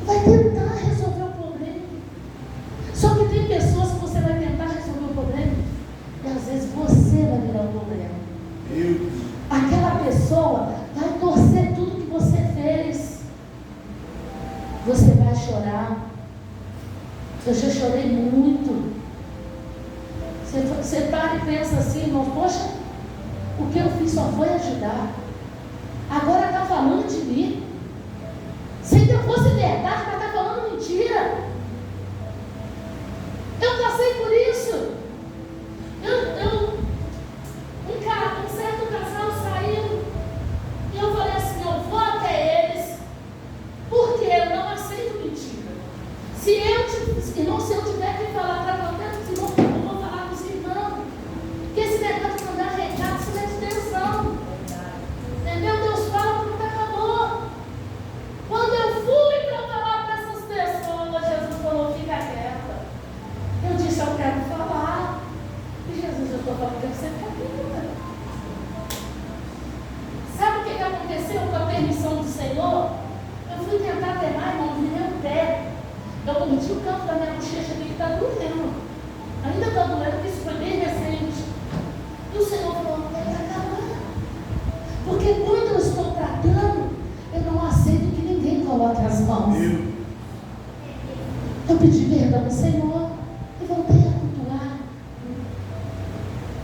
vai tentar resolver o problema. Só que tem pessoas que você vai tentar resolver o problema e às vezes você vai virar o problema. Aquela pessoa vai torcer tudo que você fez. Você vai chorar. Eu já chorei muito. Você para e pensa assim, irmão: poxa, o que eu fiz só foi ajudar. Agora está falando de mim. Se ainda fosse verdade, vai estar falando mentira. Eu passei por isso. Um certo casal saiu e eu falei assim: eu vou até eles, porque eu não aceito mentira. Se eu tiver que falar para qualquer irmão, eu vou falar com os irmãos. Porque esse negócio de mandar recado, isso não é intenção. Entendeu? Deus fala, porque acabou. Quando eu fui para falar para essas pessoas, Jesus falou: fica quieta. Eu disse: eu quero falar. E Jesus, eu estou falando que você fica quieta. Sabe o que aconteceu com a permissão do Senhor? Eu fui tentar terrar, irmão, no meu pé. Eu curti o canto da minha bochecha aqui que está doendo. Ainda está doendo, porque isso foi bem recente. E o Senhor falou: é para calar. Porque quando eu estou tratando, eu não aceito que ninguém coloque as mãos. Eu pedi perdão ao Senhor e voltei a cultuar.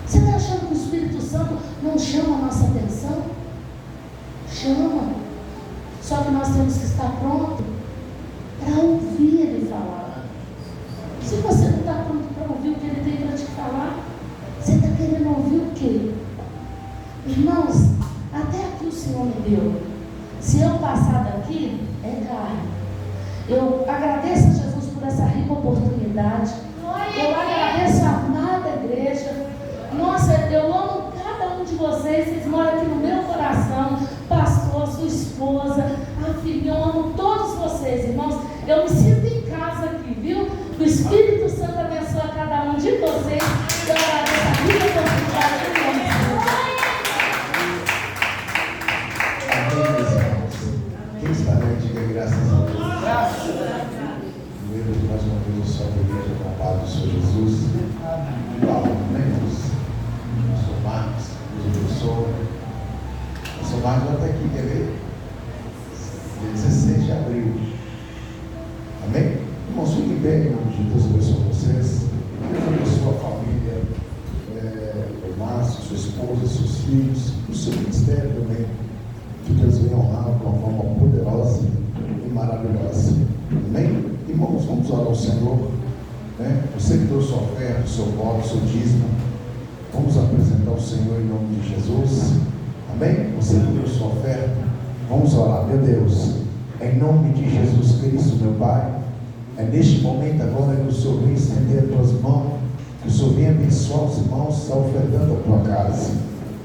Você está achando que o Espírito Santo não chama a nossa atenção? Chama. Só que nós temos que estar prontos para ouvir Ele falar. Se você não está pronto para ouvir o que Ele tem para te falar, você está querendo ouvir o quê? Irmãos, até aqui o Senhor me deu. Se eu passar daqui, é carne. Eu agradeço a Jesus por essa rica oportunidade. Eu agradeço a amada igreja. Nossa, eu amo cada um de vocês moram aqui no meu coração. Pastor, sua esposa, a filha, eu amo todos vocês, irmãos. Eu me sinto em casa aqui, viu? O Espírito Santo abençoe cada um de vocês. Eu agradeço a vida oportunidade em nome de Jesus. Amém, meus irmãos. Quem está bem, diga graças a Deus. Primeiro, mais uma vez, eu sou a igreja com a paz do Senhor Jesus. Igual, né, irmãos? Eu sou Marcos, Deus abençoe. Eu sou Marcos, já está aqui, quer ver? Dia 16 de abril. Amém? Irmãos, fiquem bem, em nome de Deus abençoe vocês. Deus abençoe a família, o Márcio, sua esposa, seus filhos, o seu ministério também. Que Deus venha honrar de uma forma poderosa e maravilhosa. Amém? Irmãos, vamos orar ao Senhor. Né? Você que deu sua oferta, seu voto, seu dízimo, vamos apresentar ao Senhor em nome de Jesus. Amém? Você que deu sua oferta, vamos orar. Meu Deus, em nome de Jesus Cristo, meu Pai, é neste momento agora que o Senhor vem estender as tuas mãos, que o Senhor vem abençoar os irmãos que estão ofertando a tua casa.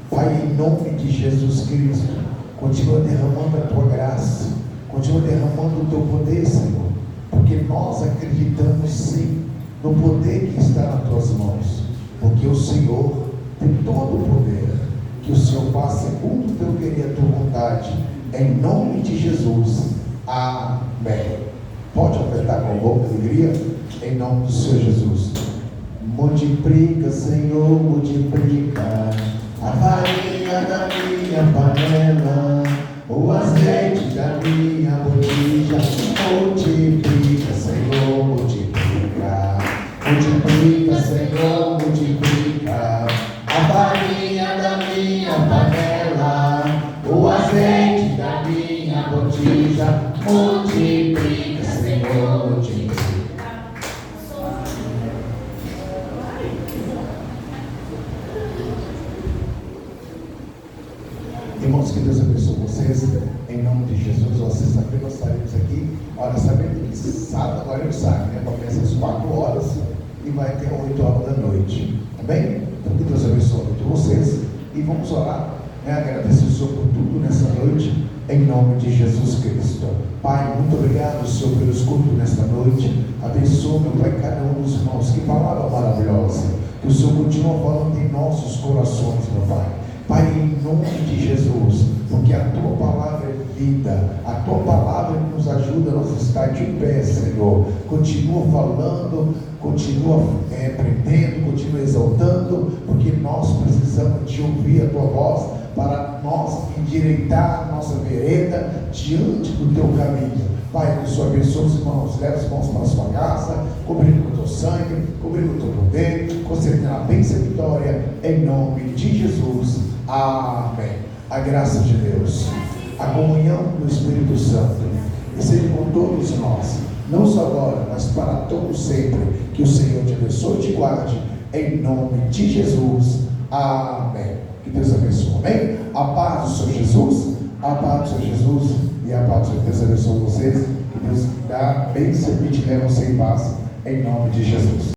Pai, em nome de Jesus Cristo, continua derramando a tua graça, continua derramando o teu poder, Senhor, porque nós acreditamos sim no poder que está nas tuas mãos, porque o Senhor tem todo o poder. Que o Senhor faça segundo o teu querer, a tua vontade, em nome de Jesus. Amém. Pode ofertar com boa alegria, em nome do Senhor Jesus. Multiplica, Senhor, multiplica a farinha da minha panela, o azeite da minha botija. Multiplica, Senhor, multiplica. Multiplica, Senhor, multiplica a farinha da minha panela, o azeite da minha botija. Multiplica, Senhor, multiplica. Irmãos, que Deus abençoe vocês, em nome de Jesus. Ó, sexta-feira nós estaremos aqui. Olha, sabendo que sábado agora ele sabe, né? Começa às 4 horas e vai até 8 horas da noite. Amém? Então que Deus abençoe todos vocês e vamos orar, né? Agradecer o Senhor por tudo nessa noite, em nome de Jesus Cristo. Pai, muito obrigado, Senhor, pelo escudo nesta noite. Abençoa, meu Pai, cada um dos irmãos. Que palavra maravilhosa que o Senhor continua falando em nossos corações, meu Pai. Pai, em nome de Jesus, porque a tua palavra é vida, a tua palavra nos ajuda a nós estar de pé, Senhor. Continua falando, continua aprendendo, continua exaltando, porque nós precisamos de ouvir a tua voz para nós endireitar a nossa vereda diante do teu caminho. Pai, que o Senhor abençoe os irmãos, leva os irmãos para a sua casa, cobrindo com o teu sangue, cobrindo com o teu poder, concedendo a bênção e vitória, em nome de Jesus. Amém. A graça de Deus, a comunhão do Espírito Santo, e seja com todos nós, não só agora, mas para todos sempre. Que o Senhor te abençoe e te guarde, em nome de Jesus. Amém. Que Deus abençoe. Amém? A paz do Senhor Jesus, a paz do Senhor Jesus e a paz do Senhor. Deus abençoe vocês. Que Deus dá bênção e te leva você em paz, em nome de Jesus.